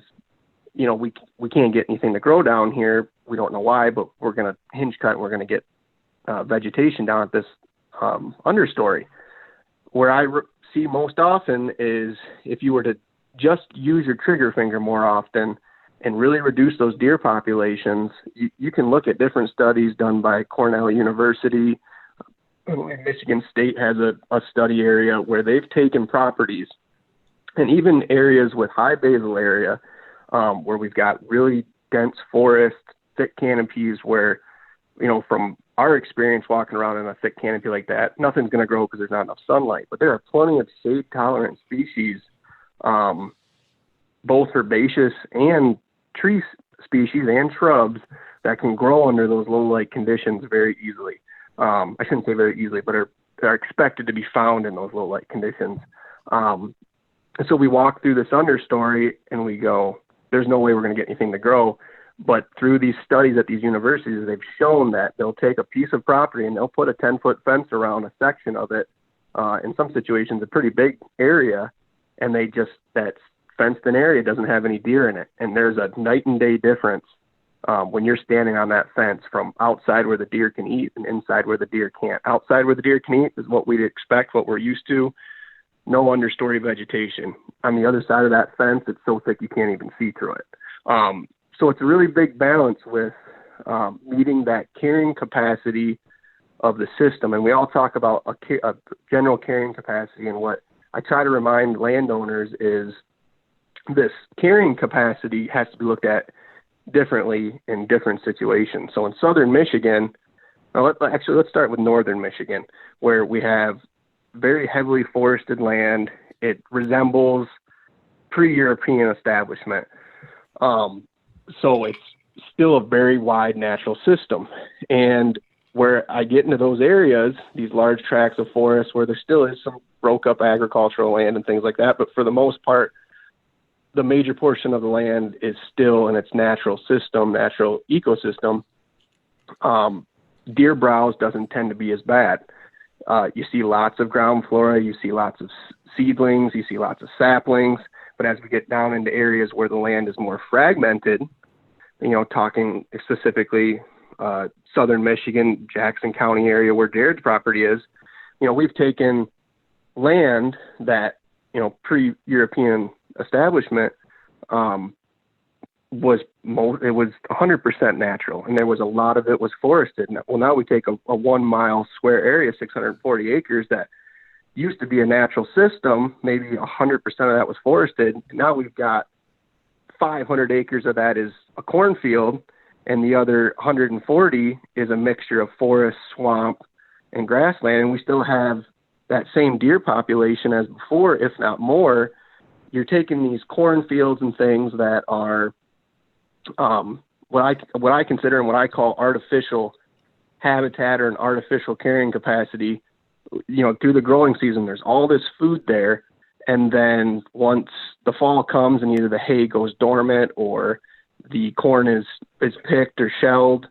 we can't get anything to grow down here. We don't know why, but we're going to hinge cut and we're going to get vegetation down at this understory. Where I see most often is if you were to just use your trigger finger more often and really reduce those deer populations, you can look at different studies done by Cornell University. Michigan State has a study area where they've taken properties and even areas with high basal area where we've got really dense forest, thick canopies where, from our experience walking around in a thick canopy like that, nothing's going to grow because there's not enough sunlight. But there are plenty of shade-tolerant species, both herbaceous and tree species and shrubs that can grow under those low-light conditions very easily. I shouldn't say very easily, but are expected to be found in those low-light conditions. So we walk through this understory and we go, there's no way we're going to get anything to grow. But through these studies at these universities, they've shown that they'll take a piece of property and they'll put a 10-foot fence around a section of it, in some situations a pretty big area, and that fenced-in area doesn't have any deer in it. And there's a night and day difference when you're standing on that fence from outside where the deer can eat and inside where the deer can't. Outside where the deer can eat is what we'd expect, what we're used to. No understory vegetation. On the other side of that fence, it's so thick you can't even see through it. So it's a really big balance with meeting that carrying capacity of the system. And we all talk about a general carrying capacity, and what I try to remind landowners is this carrying capacity has to be looked at differently in different situations. So in southern Michigan, let's start with northern Michigan, where we have very heavily forested land. It resembles pre-European establishment. So it's still a very wide natural system. And where I get into those areas, these large tracts of forest where there still is some broke up agricultural land and things like that, but for the most part, the major portion of the land is still in its natural system, natural ecosystem. Deer browse doesn't tend to be as bad. You see lots of ground flora, you see lots of seedlings, you see lots of saplings, but as we get down into areas where the land is more fragmented, talking specifically southern Michigan, Jackson County area where Jared's property is, we've taken land that, pre-European establishment was 100% natural, and there was a lot of it was forested. Well, now we take a 1 mile square area, 640 acres that used to be a natural system, maybe 100% of that was forested. Now we've got 500 acres of that is a cornfield, and the other 140 is a mixture of forest, swamp, and grassland. And we still have that same deer population as before, if not more. You're taking these cornfields and things that are what I consider and what I call artificial habitat or an artificial carrying capacity. Through the growing season, there's all this food there. And then once the fall comes and either the hay goes dormant or the corn is picked or shelled,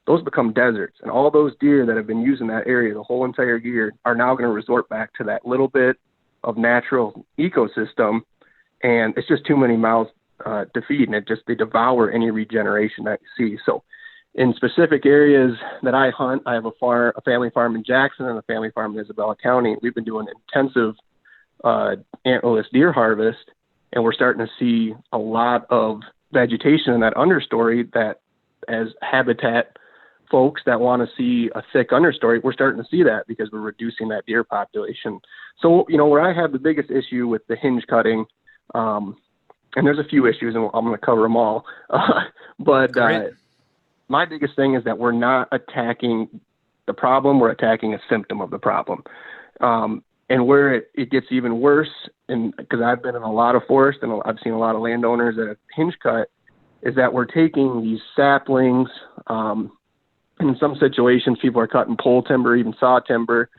those become deserts. And all those deer that have been using that area the whole entire year are now going to resort back to that little bit of natural ecosystem. And it's just too many mouths to feed, and they devour any regeneration that you see. So in specific areas that I hunt, I have a family farm in Jackson and a family farm in Isabella County. We've been doing intensive antlerless deer harvest, and we're starting to see a lot of vegetation in that understory that, as habitat folks that want to see a thick understory, we're starting to see that because we're reducing that deer population. So, where I have the biggest issue with the hinge cutting, and there's a few issues, and I'm going to cover them all. But my biggest thing is that we're not attacking the problem. We're attacking a symptom of the problem. And where it gets even worse, and because I've been in a lot of forest and I've seen a lot of landowners that have hinge cut, is that we're taking these saplings. In some situations, people are cutting pole timber, even saw timber,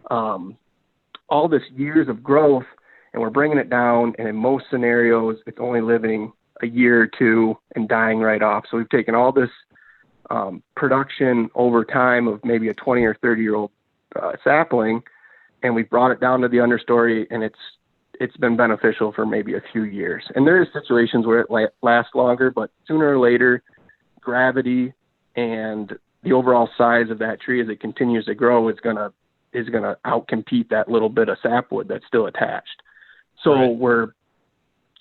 all this years of growth, and we're bringing it down. And in most scenarios, it's only living a year or two and dying right off. So we've taken all this production over time of maybe a 20 or 30-year-old sapling, and we brought it down to the understory, and it's been beneficial for maybe a few years. And there is situations where it lasts longer, but sooner or later, gravity and the overall size of that tree as it continues to grow is gonna outcompete that little bit of sapwood that's still attached. So right.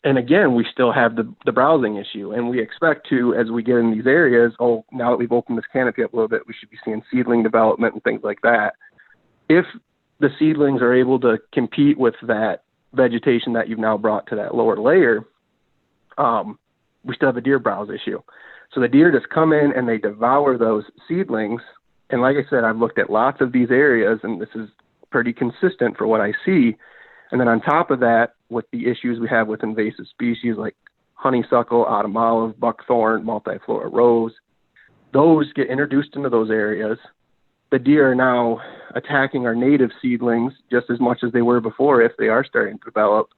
And again, we still have the browsing issue, and we expect to, as we get in these areas, now that we've opened this canopy up a little bit, we should be seeing seedling development and things like that. If the seedlings are able to compete with that vegetation that you've now brought to that lower layer, we still have a deer browse issue. So the deer just come in and they devour those seedlings. And like I said, I've looked at lots of these areas, and this is pretty consistent for what I see. And then on top of that, with the issues we have with invasive species like honeysuckle, autumn olive, buckthorn, multiflora rose, those get introduced into those areas. The deer are now attacking our native seedlings just as much as they were before if they are starting to develop,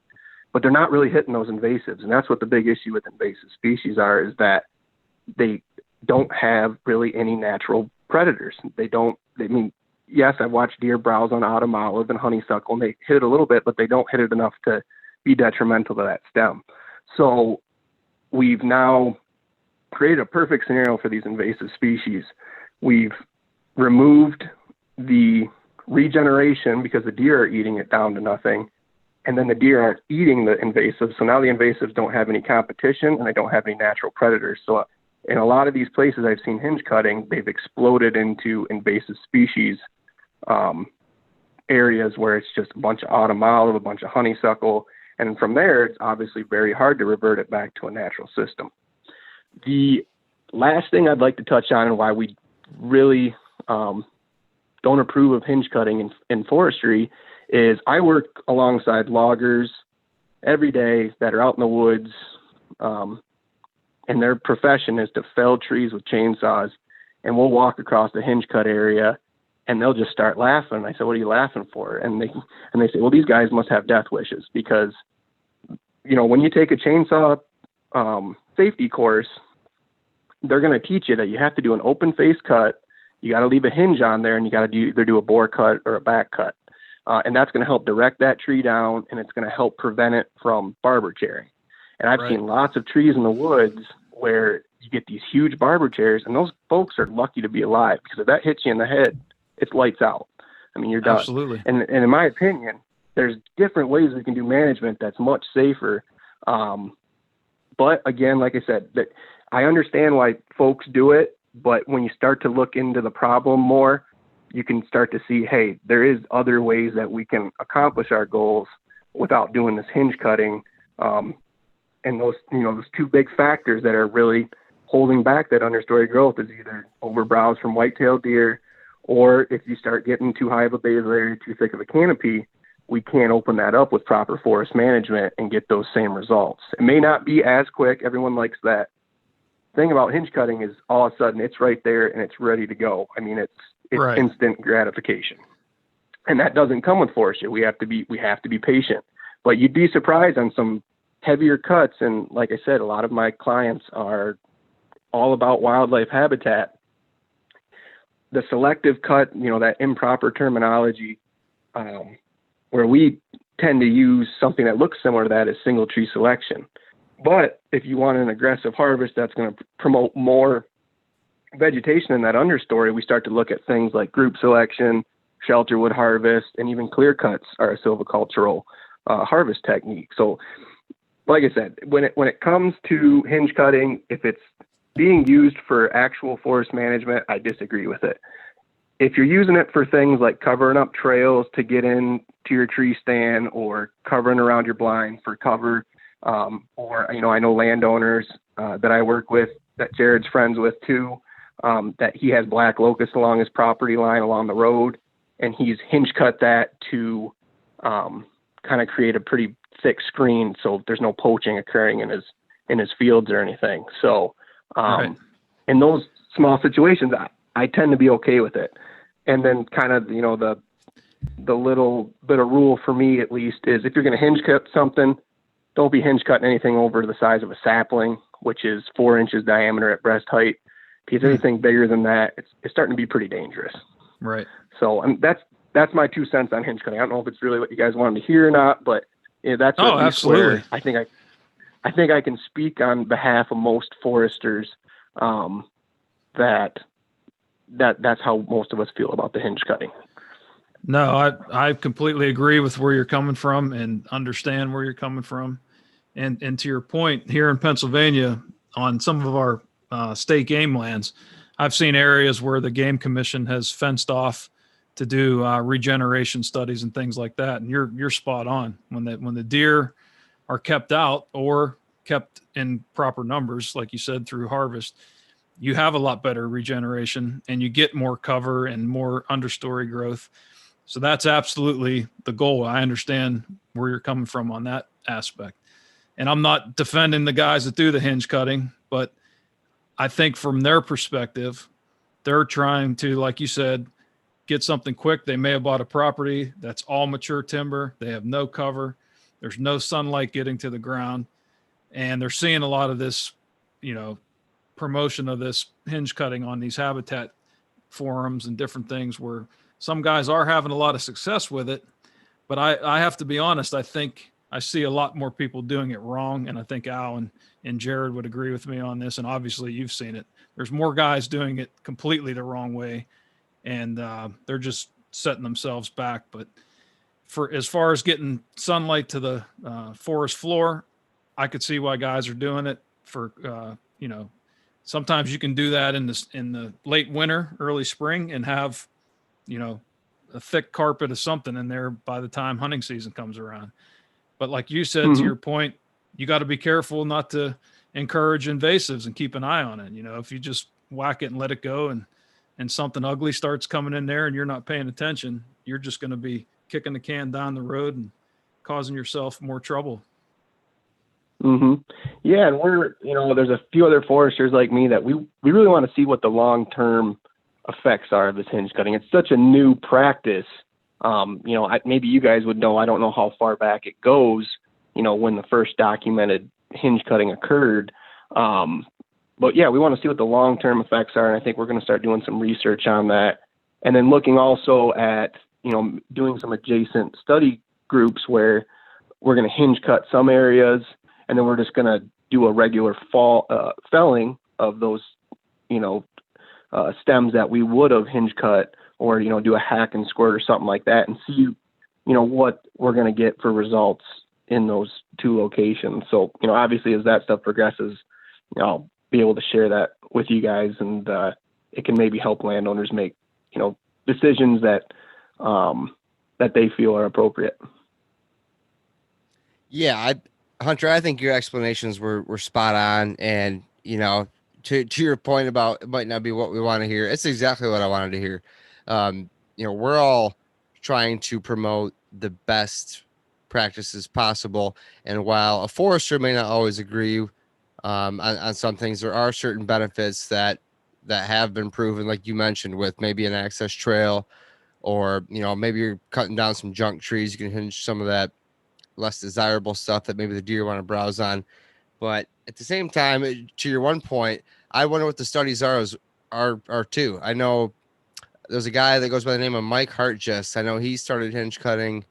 but they're not really hitting those invasives. And that's what the big issue with invasive species is that they don't have really any natural predators. Yes, I've watched deer browse on autumn olive and honeysuckle, and they hit it a little bit, but they don't hit it enough to be detrimental to that stem. So we've now created a perfect scenario for these invasive species. We've removed the regeneration because the deer are eating it down to nothing. And then the deer aren't eating the invasives. So now the invasives don't have any competition and they don't have any natural predators. So in a lot of these places I've seen hinge cutting, they've exploded into invasive species areas where it's just a bunch of autumn olive, a bunch of honeysuckle. And from there, it's obviously very hard to revert it back to a natural system. The last thing I'd like to touch on and why we really don't approve of hinge cutting in forestry is I work alongside loggers every day that are out in the woods, and their profession is to fell trees with chainsaws. And we'll walk across the hinge cut area, and they'll just start laughing. I said, "What are you laughing for?" And they say, "Well, these guys must have death wishes because, you know, when you take a chainsaw safety course, they're going to teach you that you have to do an open face cut. You got to leave a hinge on there, and you got to either do a bore cut or a back cut. And that's going to help direct that tree down, and it's going to help prevent it from barber chairing." And I've seen lots of trees in the woods where you get these huge barber chairs, and those folks are lucky to be alive because if that hits you in the head, it's lights out. I mean, you're done. Absolutely. And in my opinion, there's different ways we can do management that's much safer. But again, like I said, that I understand why folks do it, but when you start to look into the problem more, you can start to see, hey, there is other ways that we can accomplish our goals without doing this hinge cutting. And those, you know, those two big factors that are really holding back that understory growth is either overbrowse from white-tailed deer, or if you start getting too high of a basal area, too thick of a canopy, we can't open that up with proper forest management and get those same results. It may not be as quick. Everyone likes that. Thing about hinge cutting is all of a sudden it's right there and it's ready to go. I mean, it's Right. instant gratification, and that doesn't come with forestry. We have to be patient, but you'd be surprised on some heavier cuts. And like I said, a lot of my clients are all about wildlife habitat. The selective cut, you know, that improper terminology, where we tend to use something that looks similar to that is single tree selection. But if you want an aggressive harvest that's going to promote more vegetation in that understory, we start to look at things like group selection, shelterwood harvest, and even clear cuts are a silvicultural harvest technique. So like I said, when it comes to hinge cutting, if it's being used for actual forest management, I disagree with it. If you're using it for things like covering up trails to get in to your tree stand or covering around your blind for cover, or, you know, I know landowners that I work with that Jared's friends with too, that he has black locust along his property line along the road, and he's hinge cut that to kind of create a pretty thick screen so there's no poaching occurring in his fields or anything. So in those small situations, I tend to be okay with it. And then kind of, you know, the little bit of rule for me at least is if you're going to hinge cut something, don't be hinge cutting anything over the size of a sapling, which is 4 inches diameter at breast height. Because anything bigger than that, it's starting to be pretty dangerous. Right. So that's my 2 cents on hinge cutting. I don't know if it's really what you guys wanted to hear or not, but that's absolutely where I think I can speak on behalf of most foresters that's how most of us feel about the hinge cutting. No, I completely agree with where you're coming from and understand where you're coming from. And to your point, here in Pennsylvania, on some of our state game lands, I've seen areas where the Game Commission has fenced off to do regeneration studies and things like that. And you're spot on. When the deer are kept out or kept in proper numbers, like you said, through harvest, you have a lot better regeneration and you get more cover and more understory growth. So that's absolutely the goal. I understand where you're coming from on that aspect. And I'm not defending the guys that do the hinge cutting, but I think from their perspective, they're trying to, like you said, get something quick. They may have bought a property that's all mature timber. They have no cover. There's no sunlight getting to the ground. And they're seeing a lot of this, you know, promotion of this hinge cutting on these habitat forums and different things where some guys are having a lot of success with it. But I have to be honest, I think I see a lot more people doing it wrong. And I think Al and Jared would agree with me on this. And obviously you've seen it. There's more guys doing it completely the wrong way. And they're just setting themselves back. But for as far as getting sunlight to the forest floor, I could see why guys are doing it for, sometimes you can do that in the late winter, early spring and have, a thick carpet of something in there by the time hunting season comes around. But like you said, to your point, you got to be careful not to encourage invasives and keep an eye on it. If you just whack it and let it go and something ugly starts coming in there and you're not paying attention, you're just going to be kicking the can down the road and causing yourself more trouble. Yeah. And there's a few other foresters like me that we really want to see what the long-term effects are of this hinge cutting. It's such a new practice. Maybe you guys would know, I don't know how far back it goes, when the first documented hinge cutting occurred. But yeah, we want to see what the long-term effects are. And I think we're going to start doing some research on that. And then looking also at, doing some adjacent study groups where we're going to hinge cut some areas, and then we're just going to do a regular felling of those, stems that we would have hinge cut, or, do a hack and squirt or something like that, and see, what we're going to get for results in those two locations. So, obviously as that stuff progresses, I'll be able to share that with you guys, and it can maybe help landowners make, decisions that they feel are appropriate. Yeah, Hunter, I think your explanations were spot on. And, to your point about it might not be what we want to hear, it's exactly what I wanted to hear. We're all trying to promote the best practices possible. And while a forester may not always agree on some things, there are certain benefits that have been proven, like you mentioned, with maybe an access trail, or, maybe you're cutting down some junk trees. You can hinge some of that less desirable stuff that maybe the deer want to browse on. But at the same time, to your one point, I wonder what the studies are too. I know there's a guy that goes by the name of Mike Hartgest. I know he started hinge cutting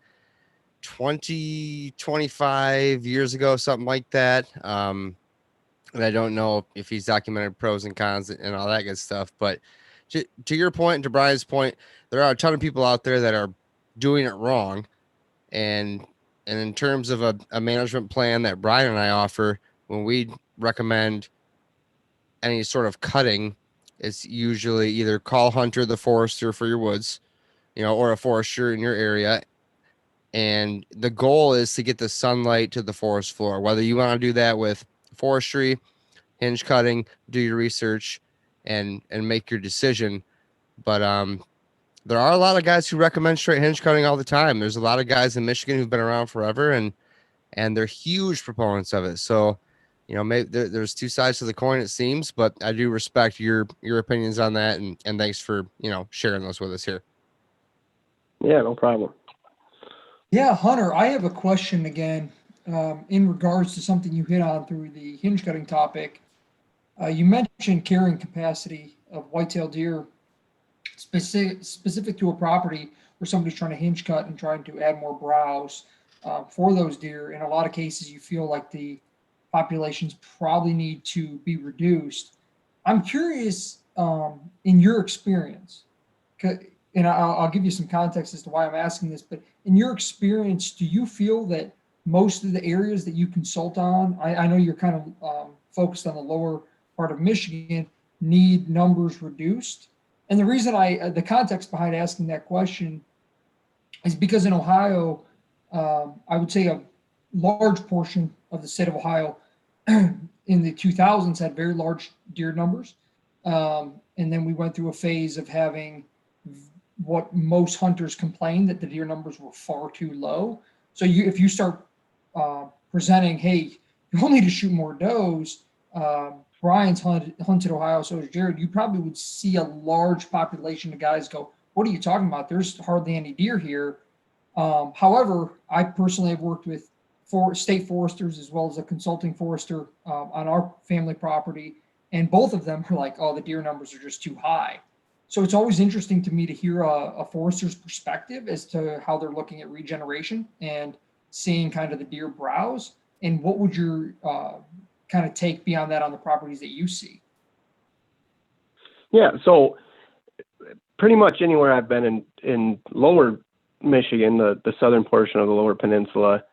25 years ago, something like that. And I don't know if he's documented pros and cons and all that good stuff. But to your point and to Brian's point, there are a ton of people out there that are doing it wrong. And in terms of a management plan that Brian and I offer, when we recommend any sort of cutting, it's usually either call Hunter, the forester for your woods, or a forester in your area. And the goal is to get the sunlight to the forest floor, whether you want to do that with forestry, hinge cutting, do your research and make your decision. But there are a lot of guys who recommend straight hinge cutting all the time. There's a lot of guys in Michigan who've been around forever, and they're huge proponents of it. So, maybe there's two sides to the coin, it seems, but I do respect your opinions on that, and thanks for sharing those with us here. Yeah, no problem. Yeah, Hunter, I have a question again in regards to something you hit on through the hinge cutting topic. You mentioned carrying capacity of whitetail deer specific to a property where somebody's trying to hinge cut and trying to add more browse for those deer. In a lot of cases, you feel like the populations probably need to be reduced. I'm curious, in your experience, and I'll give you some context as to why I'm asking this, but in your experience, do you feel that most of the areas that you consult on, I know you're kind of focused on the lower part of Michigan, need numbers reduced? And the reason the context behind asking that question is because in Ohio, I would say a large portion of the state of Ohio in the 2000s had very large deer numbers. And then we went through a phase of having what most hunters complained, that the deer numbers were far too low. So if you start presenting, hey, you only need to shoot more does, Brian's hunted Ohio, so is Jared, you probably would see a large population of guys go, what are you talking about? There's hardly any deer here. However, I personally have worked with state foresters as well as a consulting forester on our family property, and both of them are like, oh, the deer numbers are just too high. So it's always interesting to me to hear a forester's perspective as to how they're looking at regeneration. And seeing kind of the deer browse? And what would your kind of take beyond that on the properties that you see? Yeah, so pretty much anywhere I've been in lower Michigan, the southern portion of the lower peninsula,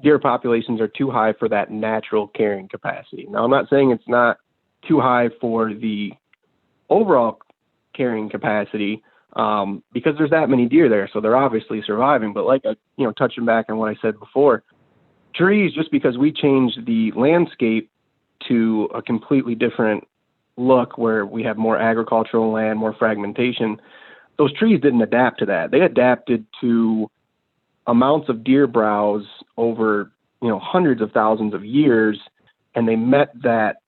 deer populations are too high for that natural carrying capacity. Now, I'm not saying it's not too high for the overall carrying capacity, because there's that many deer there, so they're obviously surviving. But like, touching back on what I said before, trees, just because we changed the landscape to a completely different look where we have more agricultural land, more fragmentation, those trees didn't adapt to that. They adapted to amounts of deer browse over, hundreds of thousands of years, and they met that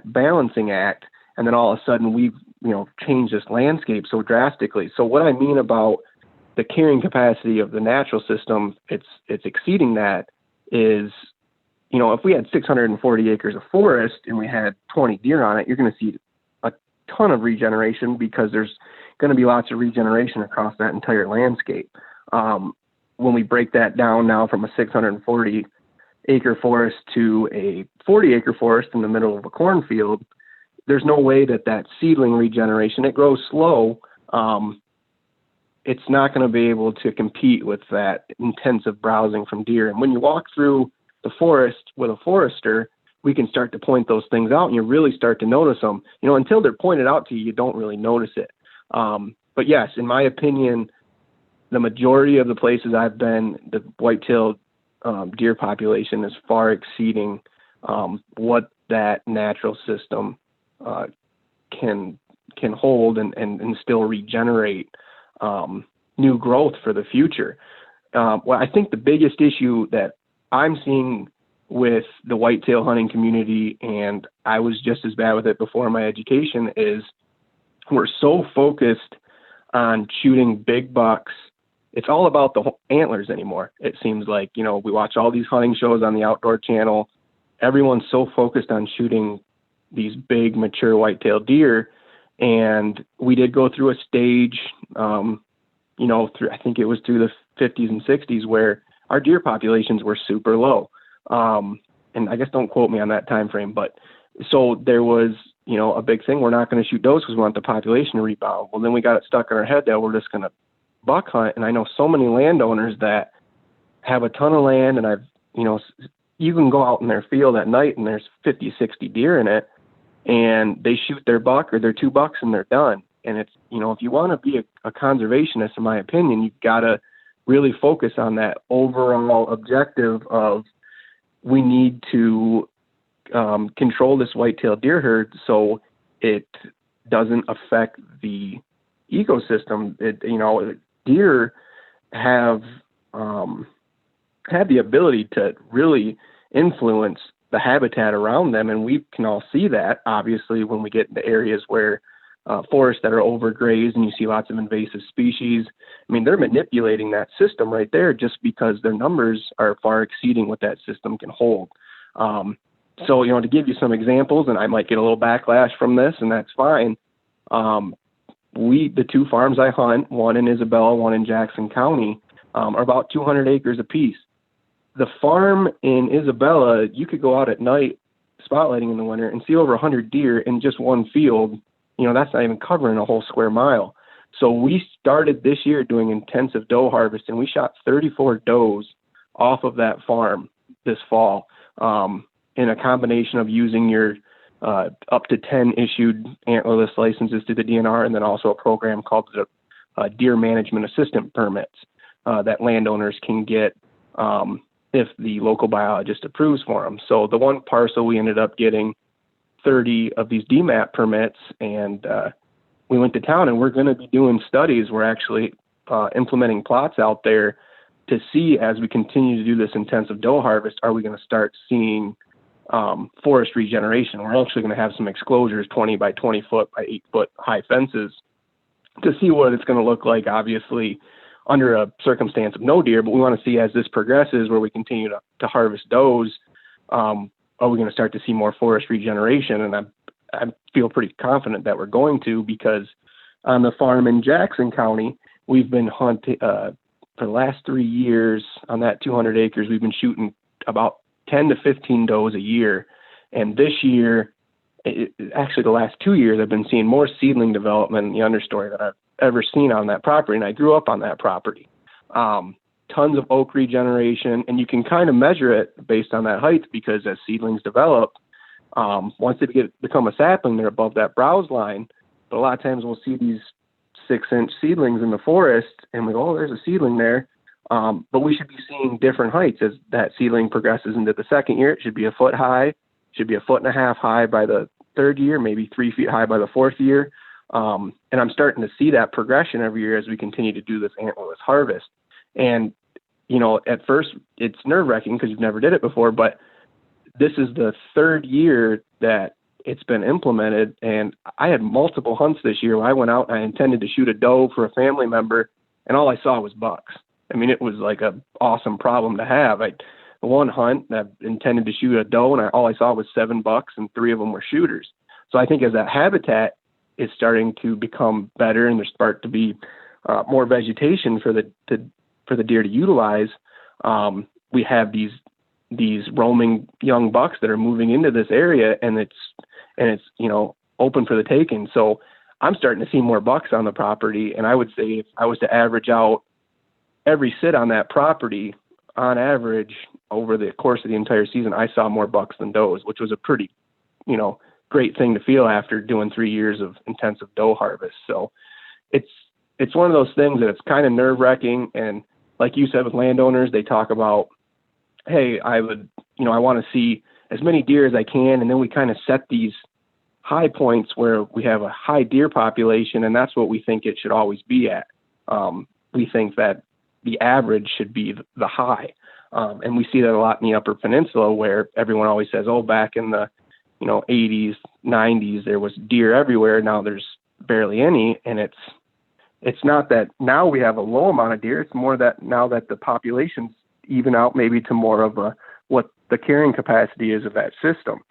balancing act. And then all of a sudden we've, changed this landscape so drastically. So what I mean about the carrying capacity of the natural system, it's exceeding that is, if we had 640 acres of forest and we had 20 deer on it, you're going to see a ton of regeneration, because there's going to be lots of regeneration across that entire landscape. When we break that down now from a 640 acre forest to a 40 acre forest in the middle of a cornfield, there's no way that seedling regeneration, it grows slow. It's not going to be able to compete with that intensive browsing from deer. And when you walk through the forest with a forester, we can start to point those things out, and you really start to notice them. Until they're pointed out to you, you don't really notice it. But yes, in my opinion, the majority of the places I've been, the white-tailed deer population is far exceeding what that natural system can hold and still regenerate new growth for the future. Well, I think the biggest issue that I'm seeing with the whitetail hunting community, and I was just as bad with it before my education, is we're so focused on shooting big bucks. It's all about the antlers anymore. It seems like, we watch all these hunting shows on the Outdoor Channel. Everyone's so focused on shooting these big, mature white-tailed deer. And we did go through a stage, I think it was through the 50s and 60s, where our deer populations were super low. And I guess don't quote me on that time frame, but so there was, a big thing. We're not going to shoot does because we want the population to rebound. Well, then we got it stuck in our head that we're just going to buck hunt. And I know so many landowners that have a ton of land, and you can go out in their field at night and there's 50, 60 deer in it, and they shoot their buck or their 2 bucks and they're done. And it's, if you want to be a conservationist, in my opinion, you've got to really focus on that overall objective of, we need to control this white-tailed deer herd so it doesn't affect the ecosystem. Deer have the ability to really influence the habitat around them, and we can all see that, obviously, when we get into areas where forests that are overgrazed and you see lots of invasive species. I mean, they're manipulating that system right there just because their numbers are far exceeding what that system can hold. So, to give you some examples, and I might get a little backlash from this, and that's fine. The 2 farms I hunt, one in Isabella, one in Jackson County, are about 200 acres apiece. The farm in Isabella, you could go out at night spotlighting in the winter and see over 100 deer in just one field. That's not even covering a whole square mile. So we started this year doing intensive doe harvest, and we shot 34 does off of that farm this fall, in a combination of using your up to 10 issued antlerless licenses to the DNR, and then also a program called the Deer Management Assistant Permits that landowners can get if the local biologist approves for them. So the one parcel, we ended up getting 30 of these DMAP permits, and we went to town, and we're going to be doing studies. We're actually implementing plots out there to see, as we continue to do this intensive doe harvest, are we going to start seeing forest regeneration? We're actually going to have some exclosures, 20 by 20 foot by 8 foot high fences, to see what it's going to look like, obviously under a circumstance of no deer. But we want to see, as this progresses, where we continue to harvest does, are we going to start to see more forest regeneration? And I feel pretty confident that we're going to, because on the farm in Jackson County, we've been for the last 3 years on that 200 acres, we've been shooting about 10 to 15 does a year. And this year, actually the last 2 years, I've been seeing more seedling development in the understory than I've ever seen on that property. And I grew up on that property. Tons of oak regeneration, and you can kind of measure it based on that height, because as seedlings develop, once they become a sapling, they're above that browse line. But a lot of times we'll see these 6-inch seedlings in the forest, and we go, oh, there's a seedling there. But we should be seeing different heights as that seedling progresses into the second year. It should be a foot high, should be a 1.5 feet high by the third year, maybe 3 feet high by the fourth year. And I'm starting to see that progression every year as we continue to do this antlerless harvest. And, at first it's nerve-wracking because you've never did it before, but this is the third year that it's been implemented. And I had multiple hunts this year where I went out and I intended to shoot a doe for a family member, and all I saw was bucks. I mean, it was like a awesome problem to have. The one hunt that I intended to shoot a doe, and all I saw was 7 bucks, and 3 of them were shooters. So I think as that habitat is starting to become better and there's start to be more vegetation for the deer to utilize, we have these roaming young bucks that are moving into this area, and it's open for the taking. So I'm starting to see more bucks on the property, and I would say if I was to average out every sit on that property, on average over the course of the entire season, I saw more bucks than does, which was a pretty great thing to feel after doing 3 years of intensive doe harvest. So it's one of those things that it's kind of nerve-wracking. And like you said, with landowners, they talk about, hey, I want to see as many deer as I can. And then we kind of set these high points where we have a high deer population, and that's what we think it should always be at. We think that the average should be the high. And we see that a lot in the Upper Peninsula, where everyone always says, oh, back in the 80s, 90s, there was deer everywhere. Now there's barely any. And it's not that now we have a low amount of deer. It's more that now that the population's even out maybe to more of what the carrying capacity is of that system.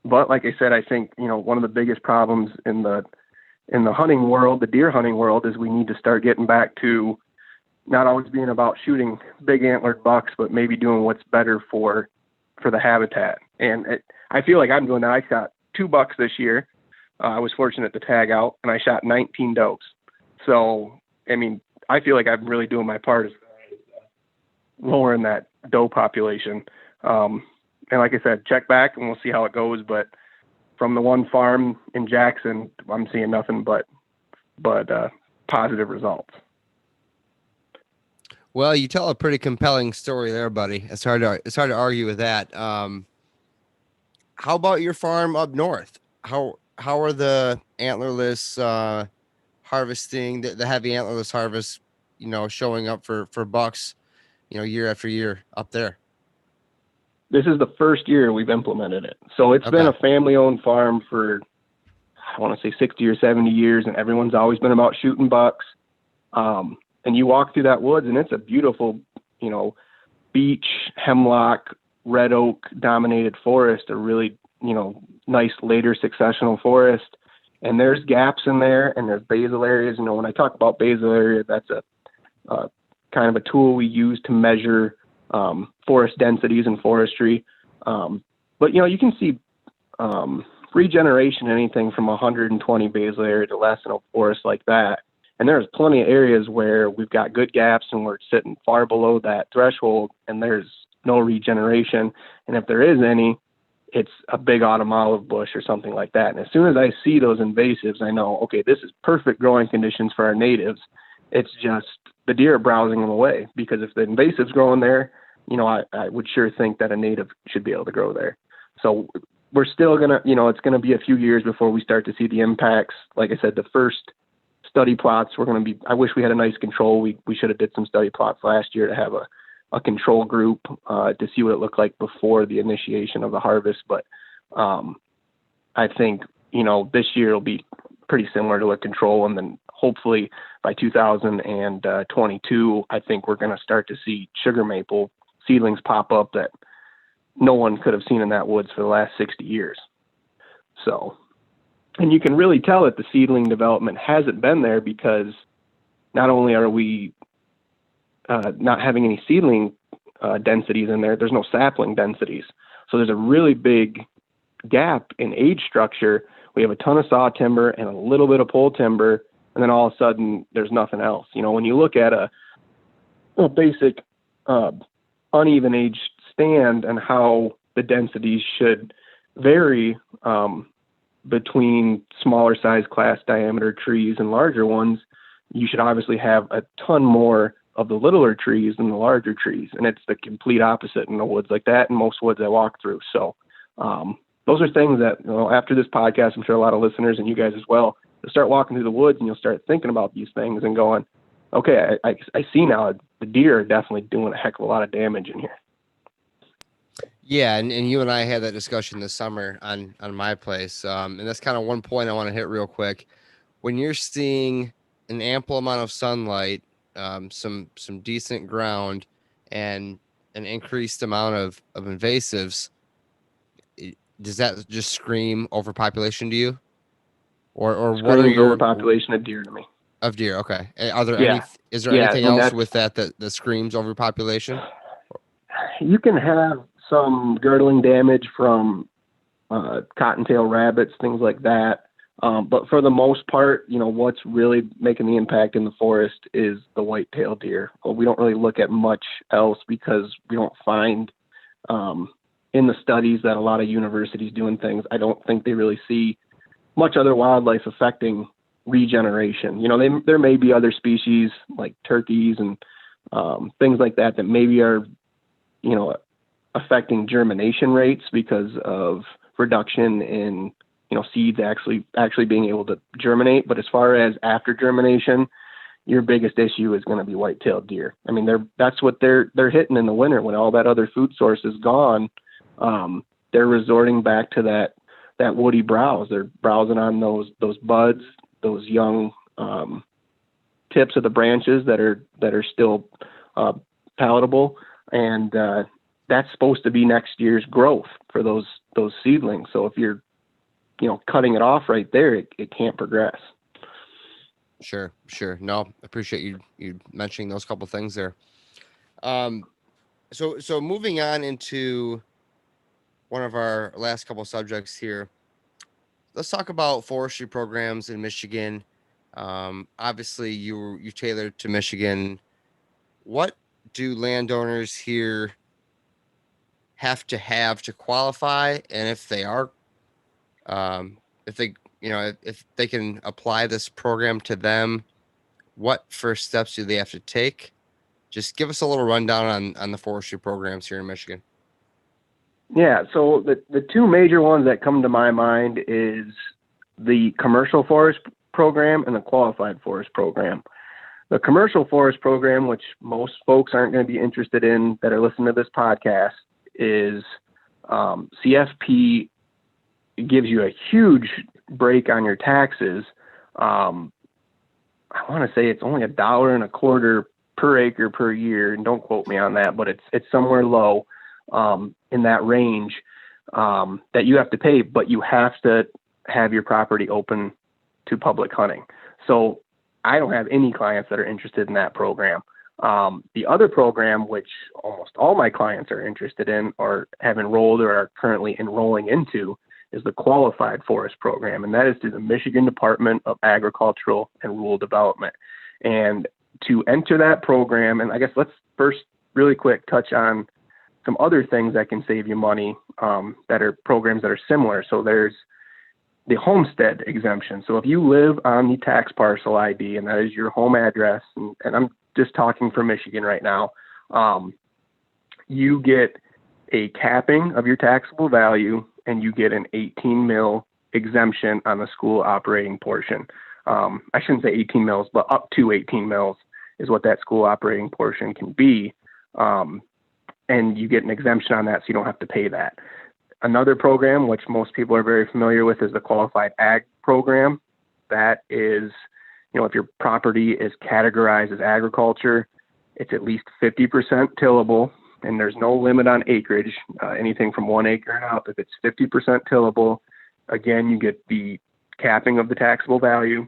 But like I said, I think, one of the biggest problems in the hunting world, the deer hunting world, is we need to start getting back to not always being about shooting big antlered bucks, but maybe doing what's better for the habitat. And I feel like I'm doing that. I shot 2 bucks this year. I was fortunate to tag out, and I shot 19 does. So, I mean, I feel like I'm really doing my part as lowering that doe population. And like I said, check back and we'll see how it goes. But from the one farm in Jackson, I'm seeing nothing but positive results. Well, you tell a pretty compelling story there, buddy. It's hard to argue with that. How about your farm up north? How are the antlerless harvesting, the heavy antlerless harvest, showing up for bucks, year after year up there? This is the first year we've implemented it. So it's been a family-owned farm for, I want to say 60 or 70 years, and everyone's always been about shooting bucks. And you walk through that woods, and it's a beautiful, beech, hemlock, red oak dominated forest, a really, nice later successional forest. And there's gaps in there, and there's basal areas. When I talk about basal area, that's a kind of a tool we use to measure forest densities in forestry. But you can see regeneration, anything from 120 basal area to less in a forest like that. And there's plenty of areas where we've got good gaps and we're sitting far below that threshold, and there's no regeneration. And if there is any, it's a big autumn olive bush or something like that. And as soon as I see those invasives, I know, okay, this is perfect growing conditions for our natives. It's just the deer are browsing them away, because if the invasives growing there, I would sure think that a native should be able to grow there. So we're still going to, it's going to be a few years before we start to see the impacts. Like I said, the first study plots we're going to be, I wish we had a nice control. We should have did some study plots last year to have a control group to see what it looked like before the initiation of the harvest. But I think, this year will be pretty similar to a control. And then hopefully by 2022, I think we're going to start to see sugar maple seedlings pop up that no one could have seen in that woods for the last 60 years. So, and you can really tell that the seedling development hasn't been there, because not only are we not having any seedling densities in there, there's no sapling densities. So there's a really big gap in age structure. We have a ton of saw timber and a little bit of pole timber, and then all of a sudden there's nothing else. You know, when you look at a basic uneven age stand and how the densities should vary between smaller size class diameter trees and larger ones, you should obviously have a ton more of the littler trees than the larger trees. And it's the complete opposite in the woods like that and most woods I walk through. So those are things that, you know, after this podcast, I'm sure a lot of listeners and you guys as well, you'll start walking through the woods and you'll start thinking about these things and going, okay, I see now the deer are definitely doing a heck of a lot of damage in here. Yeah, and you and I had that discussion this summer on my place, and that's kind of one point I want to hit real quick. When you're seeing an ample amount of sunlight, some decent ground, and an increased amount of invasives, does that just scream overpopulation to you, or what are your overpopulation of deer to me? Of deer, okay. Are there is there Yeah, anything and else with that screams overpopulation? You can have some girdling damage from cottontail rabbits, things like that. But for the most part, you know, what's really making the impact in the forest is the white-tailed deer. Well, we don't really look at much else because we don't find in the studies that a lot of universities doing things, I don't think they really see much other wildlife affecting regeneration. You know, there may be other species like turkeys and things like that maybe are, you know, affecting germination rates because of reduction in, you know, seeds actually being able to germinate. But as far as after germination, your biggest issue is going to be white-tailed deer. I mean, that's what they're hitting in the winter when all that other food source is gone. They're resorting back to that woody browse. They're browsing on those buds, those young tips of the branches that are still palatable, and that's supposed to be next year's growth for those seedlings. So if you're, you know, cutting it off right there, it can't progress. Sure. No, I appreciate you mentioning those couple things there. So moving on into one of our last couple subjects here, let's talk about forestry programs in Michigan. Obviously you tailored to Michigan. What do landowners here have to qualify? And if they are, if they can apply this program to them, what first steps do they have to take? Just give us a little rundown on the forestry programs here in Michigan. Yeah, so the two major ones that come to my mind is the commercial forest program and the qualified forest program. The commercial forest program, which most folks aren't going to be interested in that are listening to this podcast, is CFP gives you a huge break on your taxes. I want to say it's only $1.25 per acre per year, and don't quote me on that, but it's somewhere low in that range that you have to pay, but you have to have your property open to public hunting. So I don't have any clients that are interested in that program. The other program, which almost all my clients are interested in or have enrolled or are currently enrolling into, is the qualified forest program. And that is through the Michigan Department of Agricultural and Rural Development. And to enter that program, and I guess let's first really quick touch on some other things that can save you money that are programs that are similar. So there's the Homestead Exemption. So if you live on the tax parcel ID, and that is your home address, and I'm just talking for Michigan right now, you get a capping of your taxable value, and you get an 18 mil exemption on the school operating portion. I shouldn't say 18 mils, but up to 18 mils is what that school operating portion can be. And you get an exemption on that, so you don't have to pay that. Another program, which most people are very familiar with, is the Qualified Ag Program. That is, you know, if your property is categorized as agriculture, it's at least 50% tillable, and there's no limit on acreage, anything from 1 acre and up. If it's 50% tillable, again, you get the capping of the taxable value,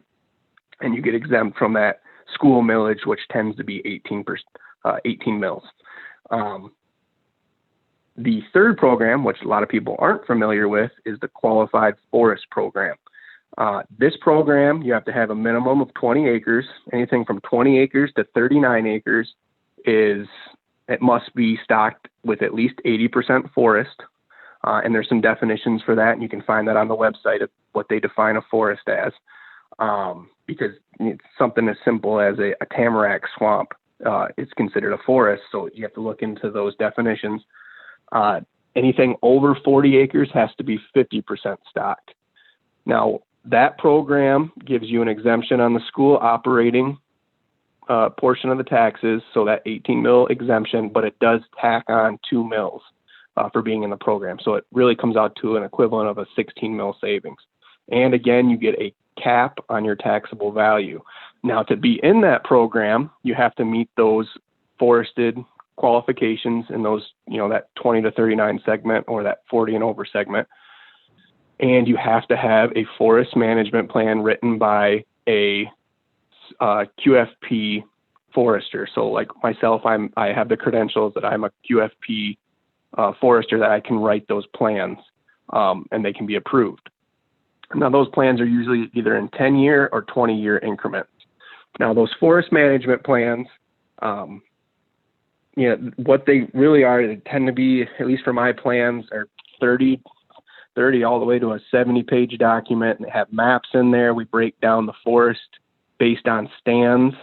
and you get exempt from that school millage, which tends to be 18 mills. The third program, which a lot of people aren't familiar with, is the Qualified Forest Program. This program, you have to have a minimum of 20 acres. Anything from 20 acres to 39 acres it must be stocked with at least 80% forest. And there's some definitions for that, and you can find that on the website of what they define a forest as. Because it's something as simple as a tamarack swamp, it's considered a forest, so you have to look into those definitions. Anything over 40 acres has to be 50% stocked. Now, that program gives you an exemption on the school operating portion of the taxes, so that 18 mil exemption, but it does tack on 2 mils for being in the program. So it really comes out to an equivalent of a 16 mil savings. And again, you get a cap on your taxable value. Now, to be in that program, you have to meet those forested qualifications in those, that 20 to 39 segment or that 40 and over segment. And you have to have a forest management plan written by a QFP forester. So like myself, I have the credentials that I'm a QFP forester, that I can write those plans and they can be approved. Now, those plans are usually either in 10-year or 20-year increments. Now, those forest management plans, what they really are, they tend to be, at least for my plans, are 30 all the way to a 70-page document, and they have maps in there. We break down the forest based on stands,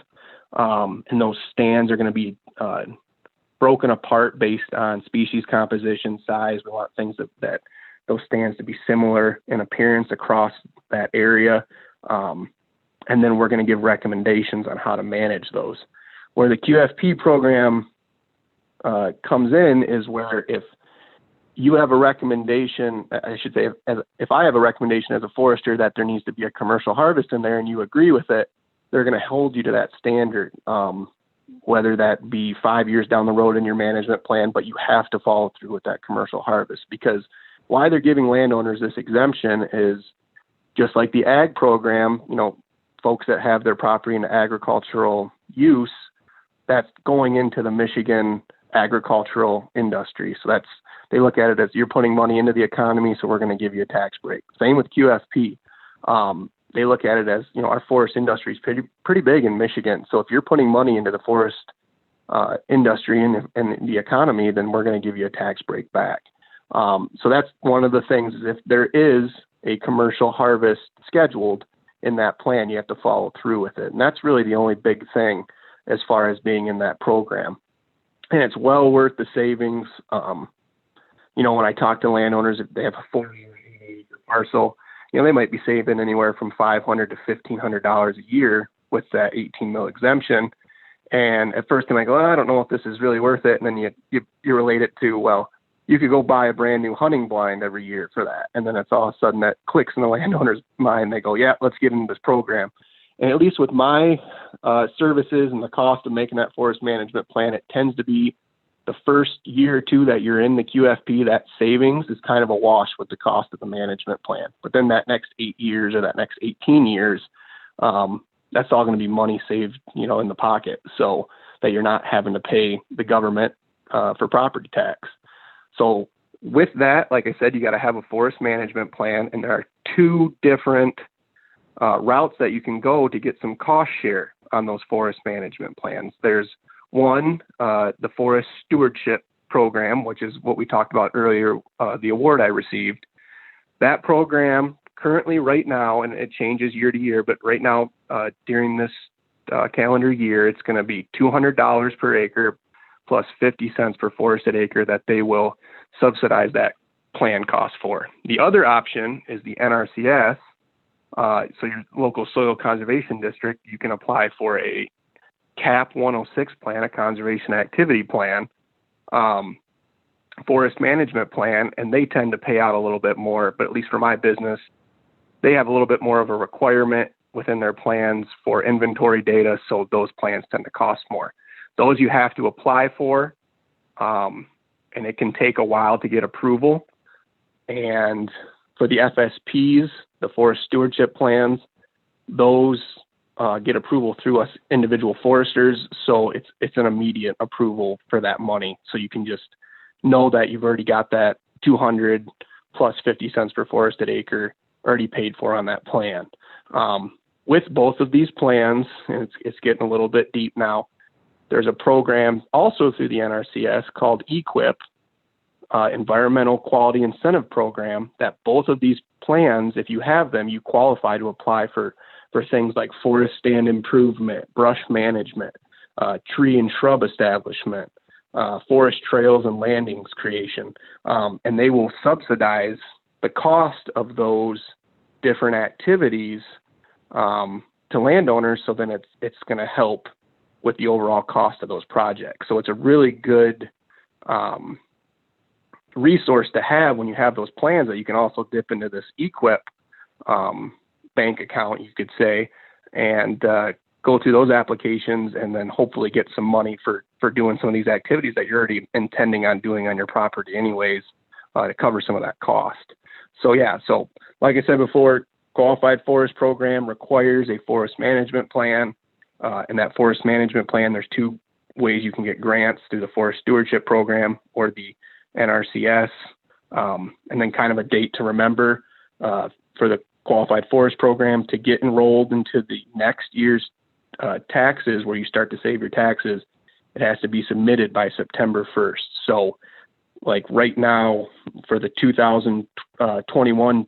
and those stands are going to be broken apart based on species composition, size. We want things that those stands to be similar in appearance across that area. And then we're going to give recommendations on how to manage those. Where the QFP program comes in is where if you have a recommendation, I should say, if I have a recommendation as a forester that there needs to be a commercial harvest in there and you agree with it, they're going to hold you to that standard, whether that be 5 years down the road in your management plan, but you have to follow through with that commercial harvest. Because why they're giving landowners this exemption is just like the ag program, folks that have their property in agricultural use, that's going into the Michigan agricultural industry. So they look at it as you're putting money into the economy, so we're going to give you a tax break. Same with QFP. They look at it as, our forest industry is pretty big in Michigan. So if you're putting money into the forest industry and the economy, then we're going to give you a tax break back. So that's one of the things, is if there is a commercial harvest scheduled in that plan, you have to follow through with it. And that's really the only big thing as far as being in that program. And it's well worth the savings. When I talk to landowners, if they have a 40 parcel, they might be saving anywhere from $500 to $1,500 a year with that 18 mil exemption. And at first they might go, I don't know if this is really worth it. And then you relate it to, well, you could go buy a brand new hunting blind every year for that. And then it's all of a sudden that clicks in the landowner's mind. They go, yeah, let's get into this program. And at least with my services and the cost of making that forest management plan, it tends to be the first year or two that you're in the QFP, that savings is kind of a wash with the cost of the management plan. But then that next 8 years or that next 18 years, that's all going to be money saved, in the pocket, so that you're not having to pay the government for property tax. So with that, like I said, you got to have a forest management plan, and there are 2 different routes that you can go to get some cost share on those forest management plans. There's one, the Forest Stewardship Program, which is what we talked about earlier, the award I received. That program currently right now, and it changes year to year, but right now during this calendar year, it's going to be $200 per acre plus 50 cents per forested acre that they will subsidize that plan cost for. The other option is the NRCS. So your local soil conservation district, you can apply for a CAP 106 plan, a conservation activity plan, forest management plan, and they tend to pay out a little bit more. But at least for my business, they have a little bit more of a requirement within their plans for inventory data, so those plans tend to cost more. Those you have to apply for, and it can take a while to get approval. And for the FSPs, the forest stewardship plans, those get approval through us individual foresters. So it's an immediate approval for that money. So you can just know that you've already got that 200 plus 50 cents per forested acre already paid for on that plan. With both of these plans, and it's getting a little bit deep now, there's a program also through the NRCS called Eqip, Environmental Quality Incentive Program, that both of these plans, if you have them, you qualify to apply for things like forest stand improvement, brush management, tree and shrub establishment, forest trails and landings creation. And they will subsidize the cost of those different activities to landowners. So then it's going to help with the overall cost of those projects. So it's a really good resource to have when you have those plans, that you can also dip into this Eqip bank account, you could say, and go through those applications and then hopefully get some money for doing some of these activities that you're already intending on doing on your property anyways, to cover some of that cost. So yeah, so like I said before, Qualified Forest Program requires a forest management plan. And that forest management plan, there's two ways you can get grants: through the Forest Stewardship Program or the NRCS. And then kind of a date to remember for the Qualified Forest Program to get enrolled into the next year's taxes, where you start to save your taxes. It has to be submitted by September 1st. So like right now for the 2021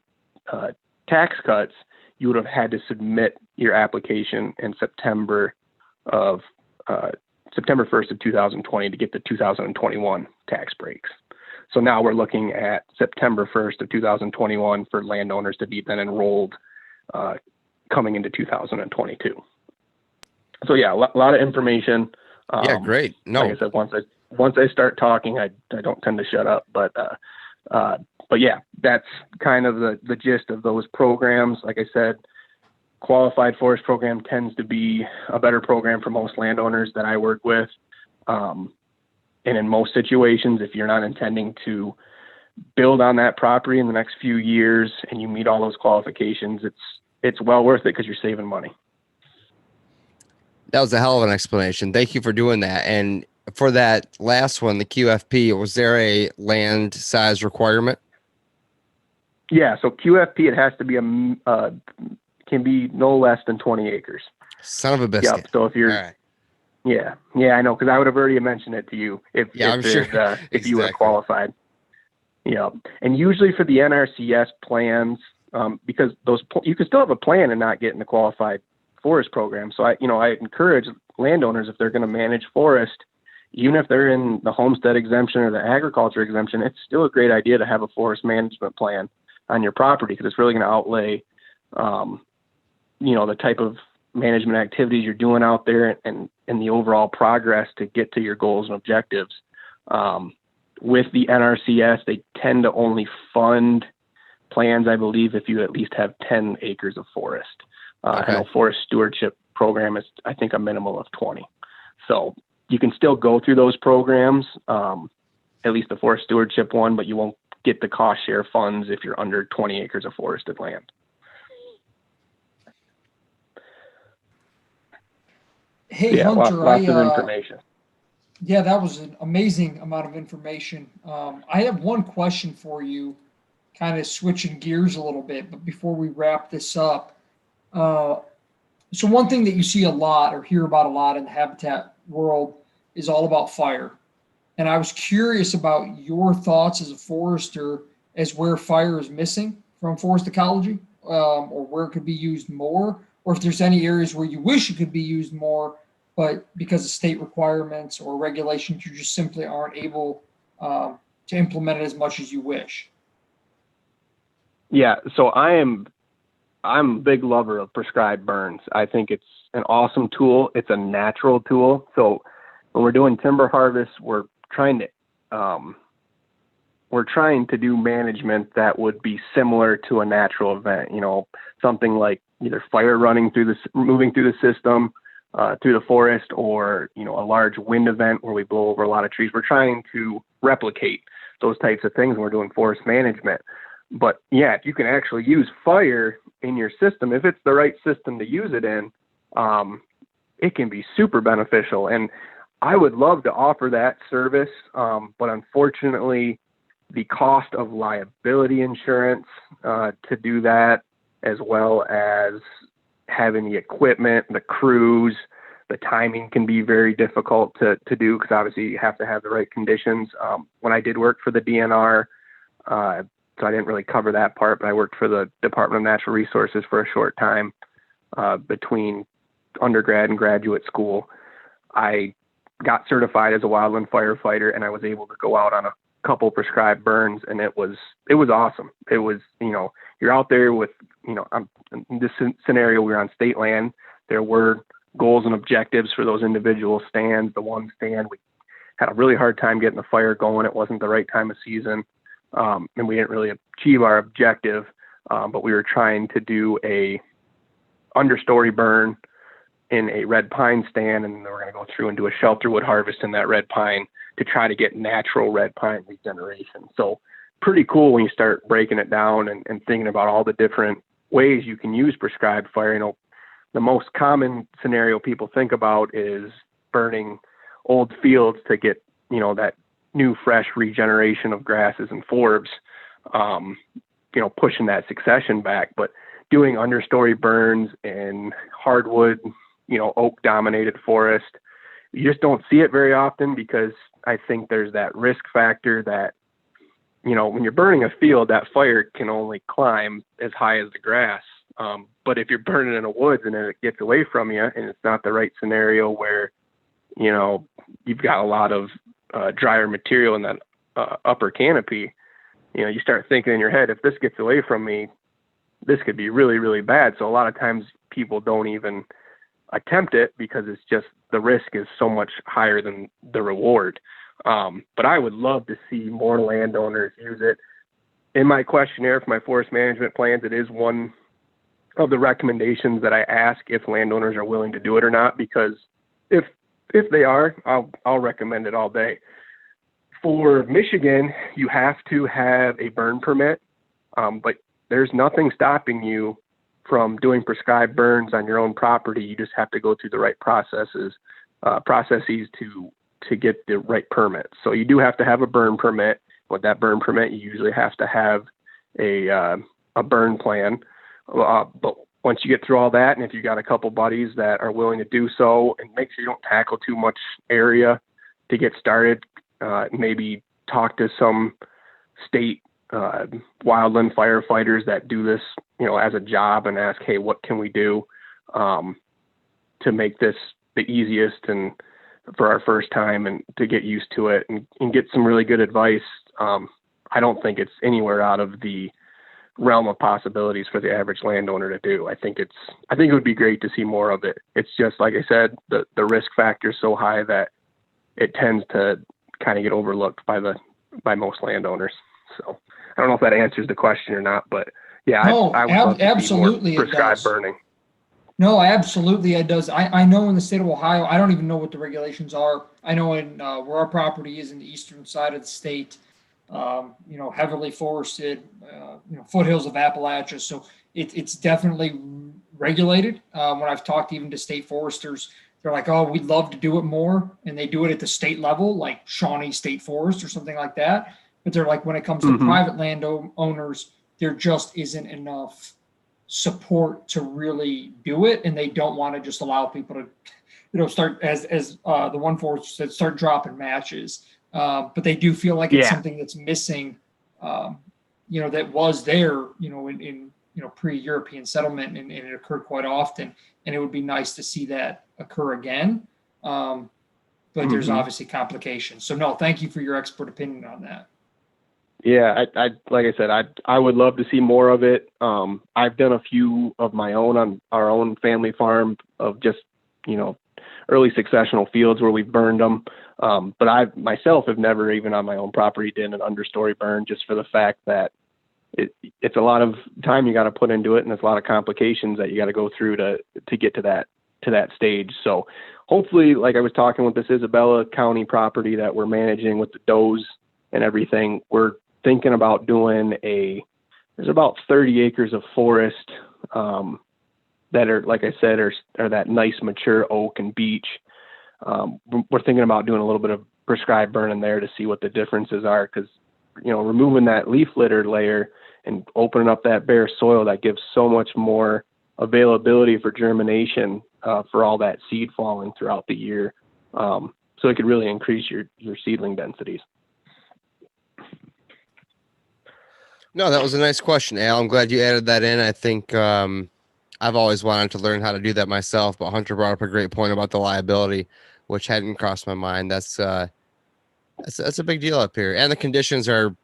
tax cuts, you would have had to submit your application in September 1st of 2020 to get the 2021 tax breaks. So now we're looking at September 1st of 2021 for landowners to be then enrolled coming into 2022. So yeah, a lot of information. Yeah, great. No, like I said, once I start talking, I don't tend to shut up, but yeah, that's kind of the gist of those programs. Like I said, Qualified Forest Program tends to be a better program for most landowners that I work with. And in most situations, if you're not intending to build on that property in the next few years and you meet all those qualifications, it's well worth it because you're saving money. that was a hell of an explanation. Thank you for doing that. And for that last one, the QFP, was there a land size requirement? Yeah, so QFP, it has to be can be no less than 20 acres. Son of a biscuit. Yep. So if you're, all right. Yeah, I know, because I would have already mentioned it to you if you were qualified. Yeah, and usually for the NRCS plans, because you can still have a plan and not get in the Qualified Forest Program. So I encourage landowners, if they're going to manage forest, even if they're in the Homestead Exemption or the Agriculture Exemption, it's still a great idea to have a forest management plan on your property, because it's really going to outlay, the type of management activities you're doing out there and the overall progress to get to your goals and objectives. With the NRCS, they tend to only fund plans, I believe, if you at least have 10 acres of forest. Okay. And a Forest Stewardship Program is, I think, a minimum of 20. So you can still go through those programs, at least the Forest Stewardship one, but you won't get the cost share funds if you're under 20 acres of forested land. Hey, Yeah, Hunter, lots of information. Yeah, that was an amazing amount of information. I have one question for you, kind of switching gears a little bit, but before we wrap this up, so one thing that you see a lot or hear about a lot in the habitat world is all about fire. And I was curious about your thoughts as a forester as where fire is missing from forest ecology, or where it could be used more, or if there's any areas where you wish it could be used more, but because of state requirements or regulations, you just simply aren't able to implement it as much as you wish. Yeah, so I'm a big lover of prescribed burns. I think it's an awesome tool. It's a natural tool. So when we're doing timber harvest, we're trying to do management that would be similar to a natural event. Something like either fire moving through the system, through the forest, or a large wind event where we blow over a lot of trees. We're trying to replicate those types of things when we're doing forest management. But yeah, if you can actually use fire in your system, if it's the right system to use it in, it can be super beneficial. And I would love to offer that service, but unfortunately, the cost of liability insurance to do that, as well as having the equipment, the crews, the timing can be very difficult to do, because obviously you have to have the right conditions. When I did work for the DNR, so I didn't really cover that part, but I worked for the Department of Natural Resources for a short time between undergrad and graduate school. I got certified as a wildland firefighter, and I was able to go out on a couple prescribed burns, and it was awesome. It was, you're out there with, in this scenario, we were on state land. There were goals and objectives for those individual stands. The one stand, we had a really hard time getting the fire going. It wasn't the right time of season, and we didn't really achieve our objective, but we were trying to do a understory burn in a red pine stand, and then we're going to go through and do a shelterwood harvest in that red pine to try to get natural red pine regeneration. So pretty cool when you start breaking it down and thinking about all the different ways you can use prescribed fire. The most common scenario people think about is burning old fields to get, that new fresh regeneration of grasses and forbs, pushing that succession back. But doing understory burns in hardwood, oak dominated forest, you just don't see it very often, because I think there's that risk factor that, when you're burning a field, that fire can only climb as high as the grass. But if you're burning in the woods and then it gets away from you, and it's not the right scenario where, you've got a lot of drier material in that upper canopy, you start thinking in your head, if this gets away from me, this could be really, really bad. So a lot of times people don't even attempt it, because it's just, the risk is so much higher than the reward. But I would love to see more landowners use it. In my questionnaire for my forest management plans, it is one of the recommendations that I ask if landowners are willing to do it or not, because if they are, I'll recommend it all day. For Michigan, you have to have a burn permit, but there's nothing stopping you from doing prescribed burns on your own property. You just have to go through the right processes to get the right permit. So you do have to have a burn permit. With that burn permit, you usually have to have a burn plan. But once you get through all that, and if you got a couple buddies that are willing to do so, and make sure you don't tackle too much area to get started, maybe talk to some state wildland firefighters that do this, as a job, and ask, hey, what can we do to make this the easiest and for our first time, and to get used to it and get some really good advice. I don't think it's anywhere out of the realm of possibilities for the average landowner to do. I think it would be great to see more of it. It's just, like I said, the risk factor is so high that it tends to kind of get overlooked by most landowners. So I don't know if that answers the question or not, but yeah, No, I would love to absolutely see more it prescribed does. burning. No, absolutely it does. I know in the state of Ohio, I don't even know what the regulations are. I know in where our property is in the eastern side of the state, heavily forested, foothills of Appalachia. So it's definitely regulated. When I've talked even to state foresters, they're like, oh, we'd love to do it more. And they do it at the state level, like Shawnee State Forest or something like that. But they're like, when it comes to private landowners, there just isn't enough support to really do it. And they don't want to just allow people to, start as the one forester said, start dropping matches. But they do feel like it's something that's missing, that was there, in pre-European settlement, and it occurred quite often. And it would be nice to see that occur again. But there's obviously complications. So no, thank you for your expert opinion on that. Yeah, I like I said, I would love to see more of it. I've done a few of my own on our own family farm of just, early successional fields where we've burned them. But I myself have never, even on my own property, did an understory burn, just for the fact that it's a lot of time you got to put into it, and there's a lot of complications that you got to go through to get to that stage. So hopefully, like I was talking with this Isabella County property that we're managing with the does and everything, we're thinking about doing there's about 30 acres of forest that are, like I said, are that nice mature oak and beech. We're thinking about doing a little bit of prescribed burning there to see what the differences are, because removing that leaf litter layer and opening up that bare soil, that gives so much more availability for germination for all that seed falling throughout the year. So it could really increase your seedling densities. No, that was a nice question, Al. I'm glad you added that in. I think I've always wanted to learn how to do that myself, but Hunter brought up a great point about the liability, which hadn't crossed my mind. That's a big deal up here. And the conditions are,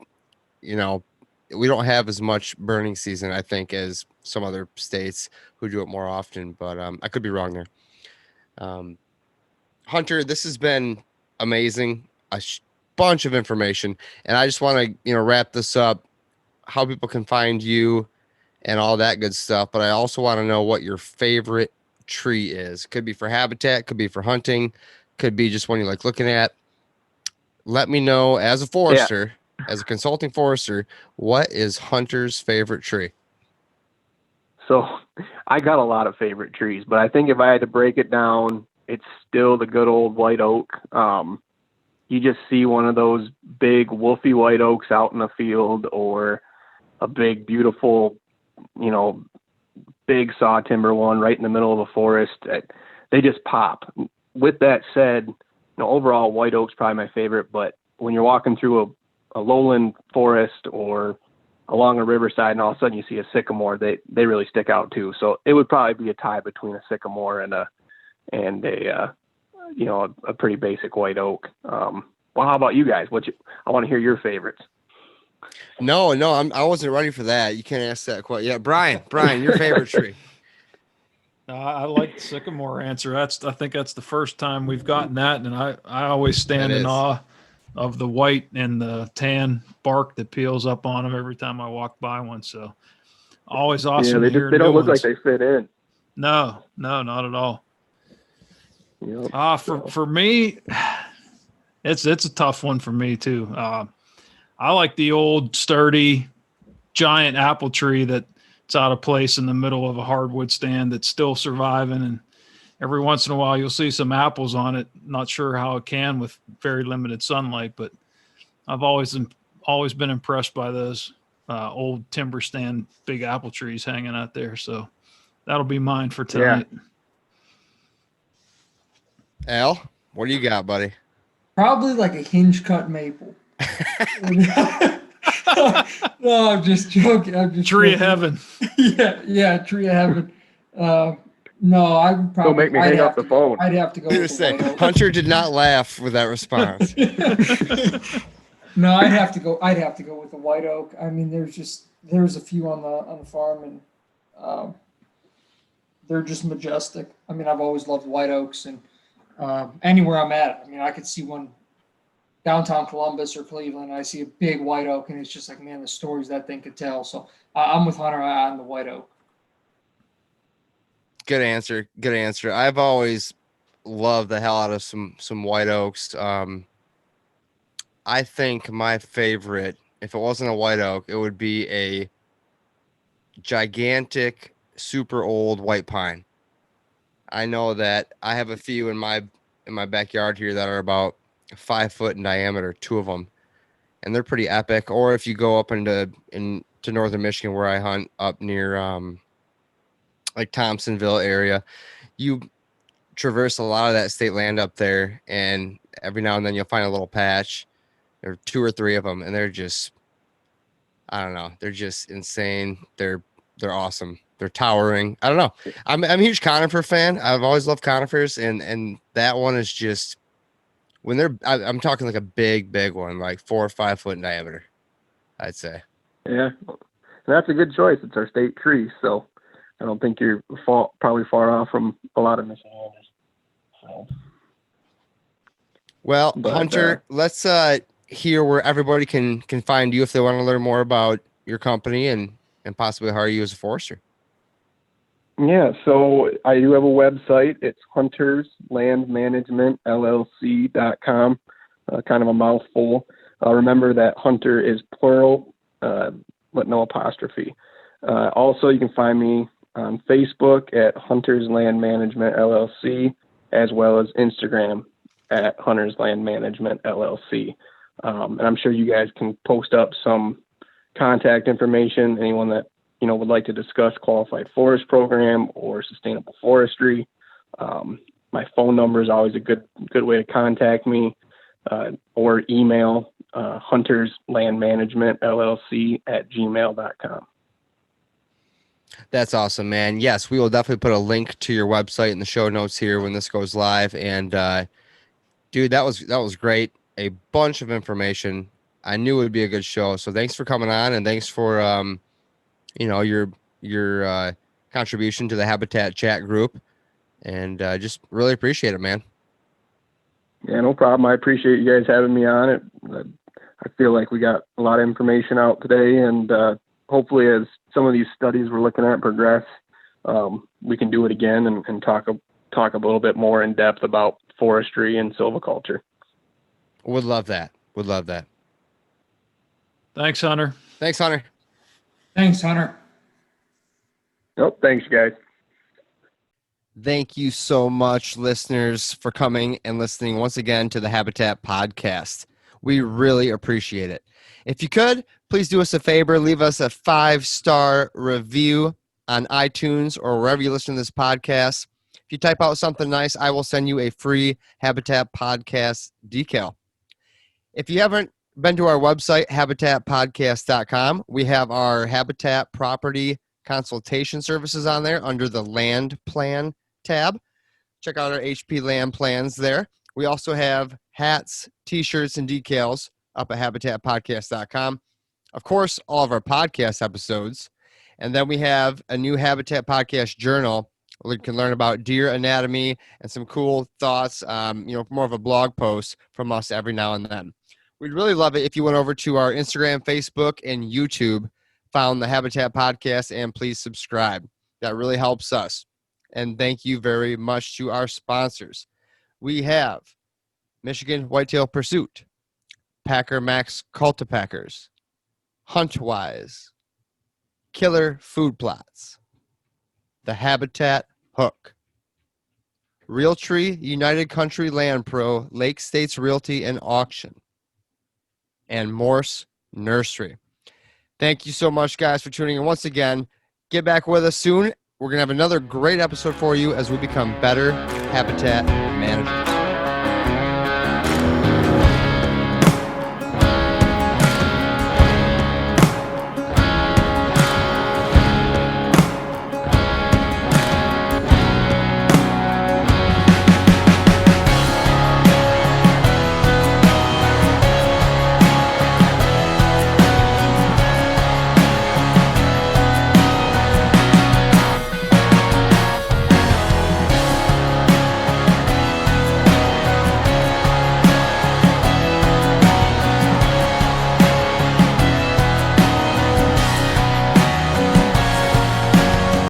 we don't have as much burning season, I think, as some other states who do it more often, but I could be wrong there. Hunter, this has been amazing, bunch of information, and I just want to, wrap this up, how people can find you and all that good stuff. But I also want to know what your favorite tree is. Could be for habitat, could be for hunting, could be just one you like looking at. Let me know, as a forester, as a consulting forester, what is Hunter's favorite tree? So I got a lot of favorite trees, but I think if I had to break it down, it's still the good old white oak. You just see one of those big wolfy white oaks out in the field, or a big, beautiful, big saw timber one right in the middle of a forest. They just pop. With that said, overall white oak's probably my favorite, but when you're walking through a lowland forest or along a riverside and all of a sudden you see a sycamore, they really stick out too. So it would probably be a tie between a sycamore and a pretty basic white oak. Well, how about you guys? I want to hear your favorites. No, I wasn't ready for that. You can't ask that question. Yeah, Brian, your favorite tree? I like the sycamore answer. I think that's the first time we've gotten that, and I always stand in awe of the white and the tan bark that peels up on them every time I walk by one. So always awesome. Yeah, they don't look like they fit in. No, not at all. Yep. For me, it's a tough one for me too. I like the old sturdy giant apple tree that's out of place in the middle of a hardwood stand that's still surviving, and every once in a while you'll see some apples on it. Not sure how it can with very limited sunlight, but I've always been impressed by those old timber stand big apple trees hanging out there. So that'll be mine for tonight. Yeah. Al, what do you got, buddy? Probably like a hinge cut maple. No, I'm just joking. Tree of heaven. Yeah, tree of heaven. No, I would probably. Don't make me hang up the phone. I'd have to go with the white oak. Hunter did not laugh with that response. No, I'd have to go with the white oak. I mean, there's a few on the farm, and they're just majestic. I mean, I've always loved white oaks, and anywhere I'm at, I mean, I could see one downtown Columbus or Cleveland, I see a big white oak, and it's just like, man, the stories that thing could tell. So I'm with Hunter on the white oak. Good answer. I've always loved the hell out of some white oaks. I think my favorite, if it wasn't a white oak, it would be a gigantic, super old white pine. I know that I have a few in my backyard here that are about 5 foot in diameter, 2 of them, and they're pretty epic. Or if you go up into northern Michigan, where I hunt, up near like Thompsonville area, you traverse a lot of that state land up there, and every now and then you'll find a little patch. There are 2 or 3 of them, and they're just, I don't know, they're just insane. They're awesome. They're towering. I don't know. I'm a huge conifer fan. I've always loved conifers, and that one is just, when I'm talking like a big one, like 4 or 5 foot in diameter, I'd say. Yeah, that's a good choice. It's our state tree, so I don't think you're probably far off from a lot of Michiganers. So. Well, Hunter, let's hear where everybody can find you if they want to learn more about your company and possibly hire you as a forester. Yeah, so I do have a website. It's hunterslandmanagementllc.com. Kind of a mouthful. Remember that Hunter is plural, but no apostrophe. Also, you can find me on Facebook at Hunters Land Management LLC, as well as Instagram at Hunters Land Management LLC. And I'm sure you guys can post up some contact information, anyone that, would like to discuss qualified forest program or sustainable forestry. My phone number is always a good way to contact me, or email hunterslandmanagementllc@gmail.com. That's awesome, man. Yes, we will definitely put a link to your website in the show notes here when this goes live. And dude, that was great. A bunch of information. I knew it would be a good show. So thanks for coming on, and thanks for your contribution to the Habitat chat group. And just really appreciate it, man. Yeah, no problem. I appreciate you guys having me on it. I feel like we got a lot of information out today, and hopefully as some of these studies we're looking at progress, we can do it again and talk a little bit more in depth about forestry and silviculture. Would love that. Thanks, Hunter. Thanks, Hunter. Thanks, Hunter. Yep, thanks, guys. Thank you so much, listeners, for coming and listening once again to the Habitat podcast. We really appreciate it. If you could, please do us a favor, leave us a 5-star review on iTunes or wherever you listen to this podcast. If you type out something nice, I will send you a free Habitat podcast decal. If you haven't been to our website, habitatpodcast.com, we have our Habitat property consultation services on there under the land plan tab. Check out our HP land plans there. We also have hats, t-shirts, and decals up at habitatpodcast.com. Of course, all of our podcast episodes. And then we have a new Habitat podcast journal where you can learn about deer anatomy and some cool thoughts, more of a blog post from us every now and then. We'd really love it if you went over to our Instagram, Facebook, and YouTube, found the Habitat podcast, and please subscribe. That really helps us. And thank you very much to our sponsors. We have Michigan Whitetail Pursuit, Packer Max Cultipackers, Huntwise, Killer Food Plots, the Habitat Hook, Realtree United Country Land Pro, Lake States Realty and Auction, and Morse Nursery. Thank you so much, guys, for tuning in once again. Get back with us soon. We're going to have another great episode for you as we become better habitat managers.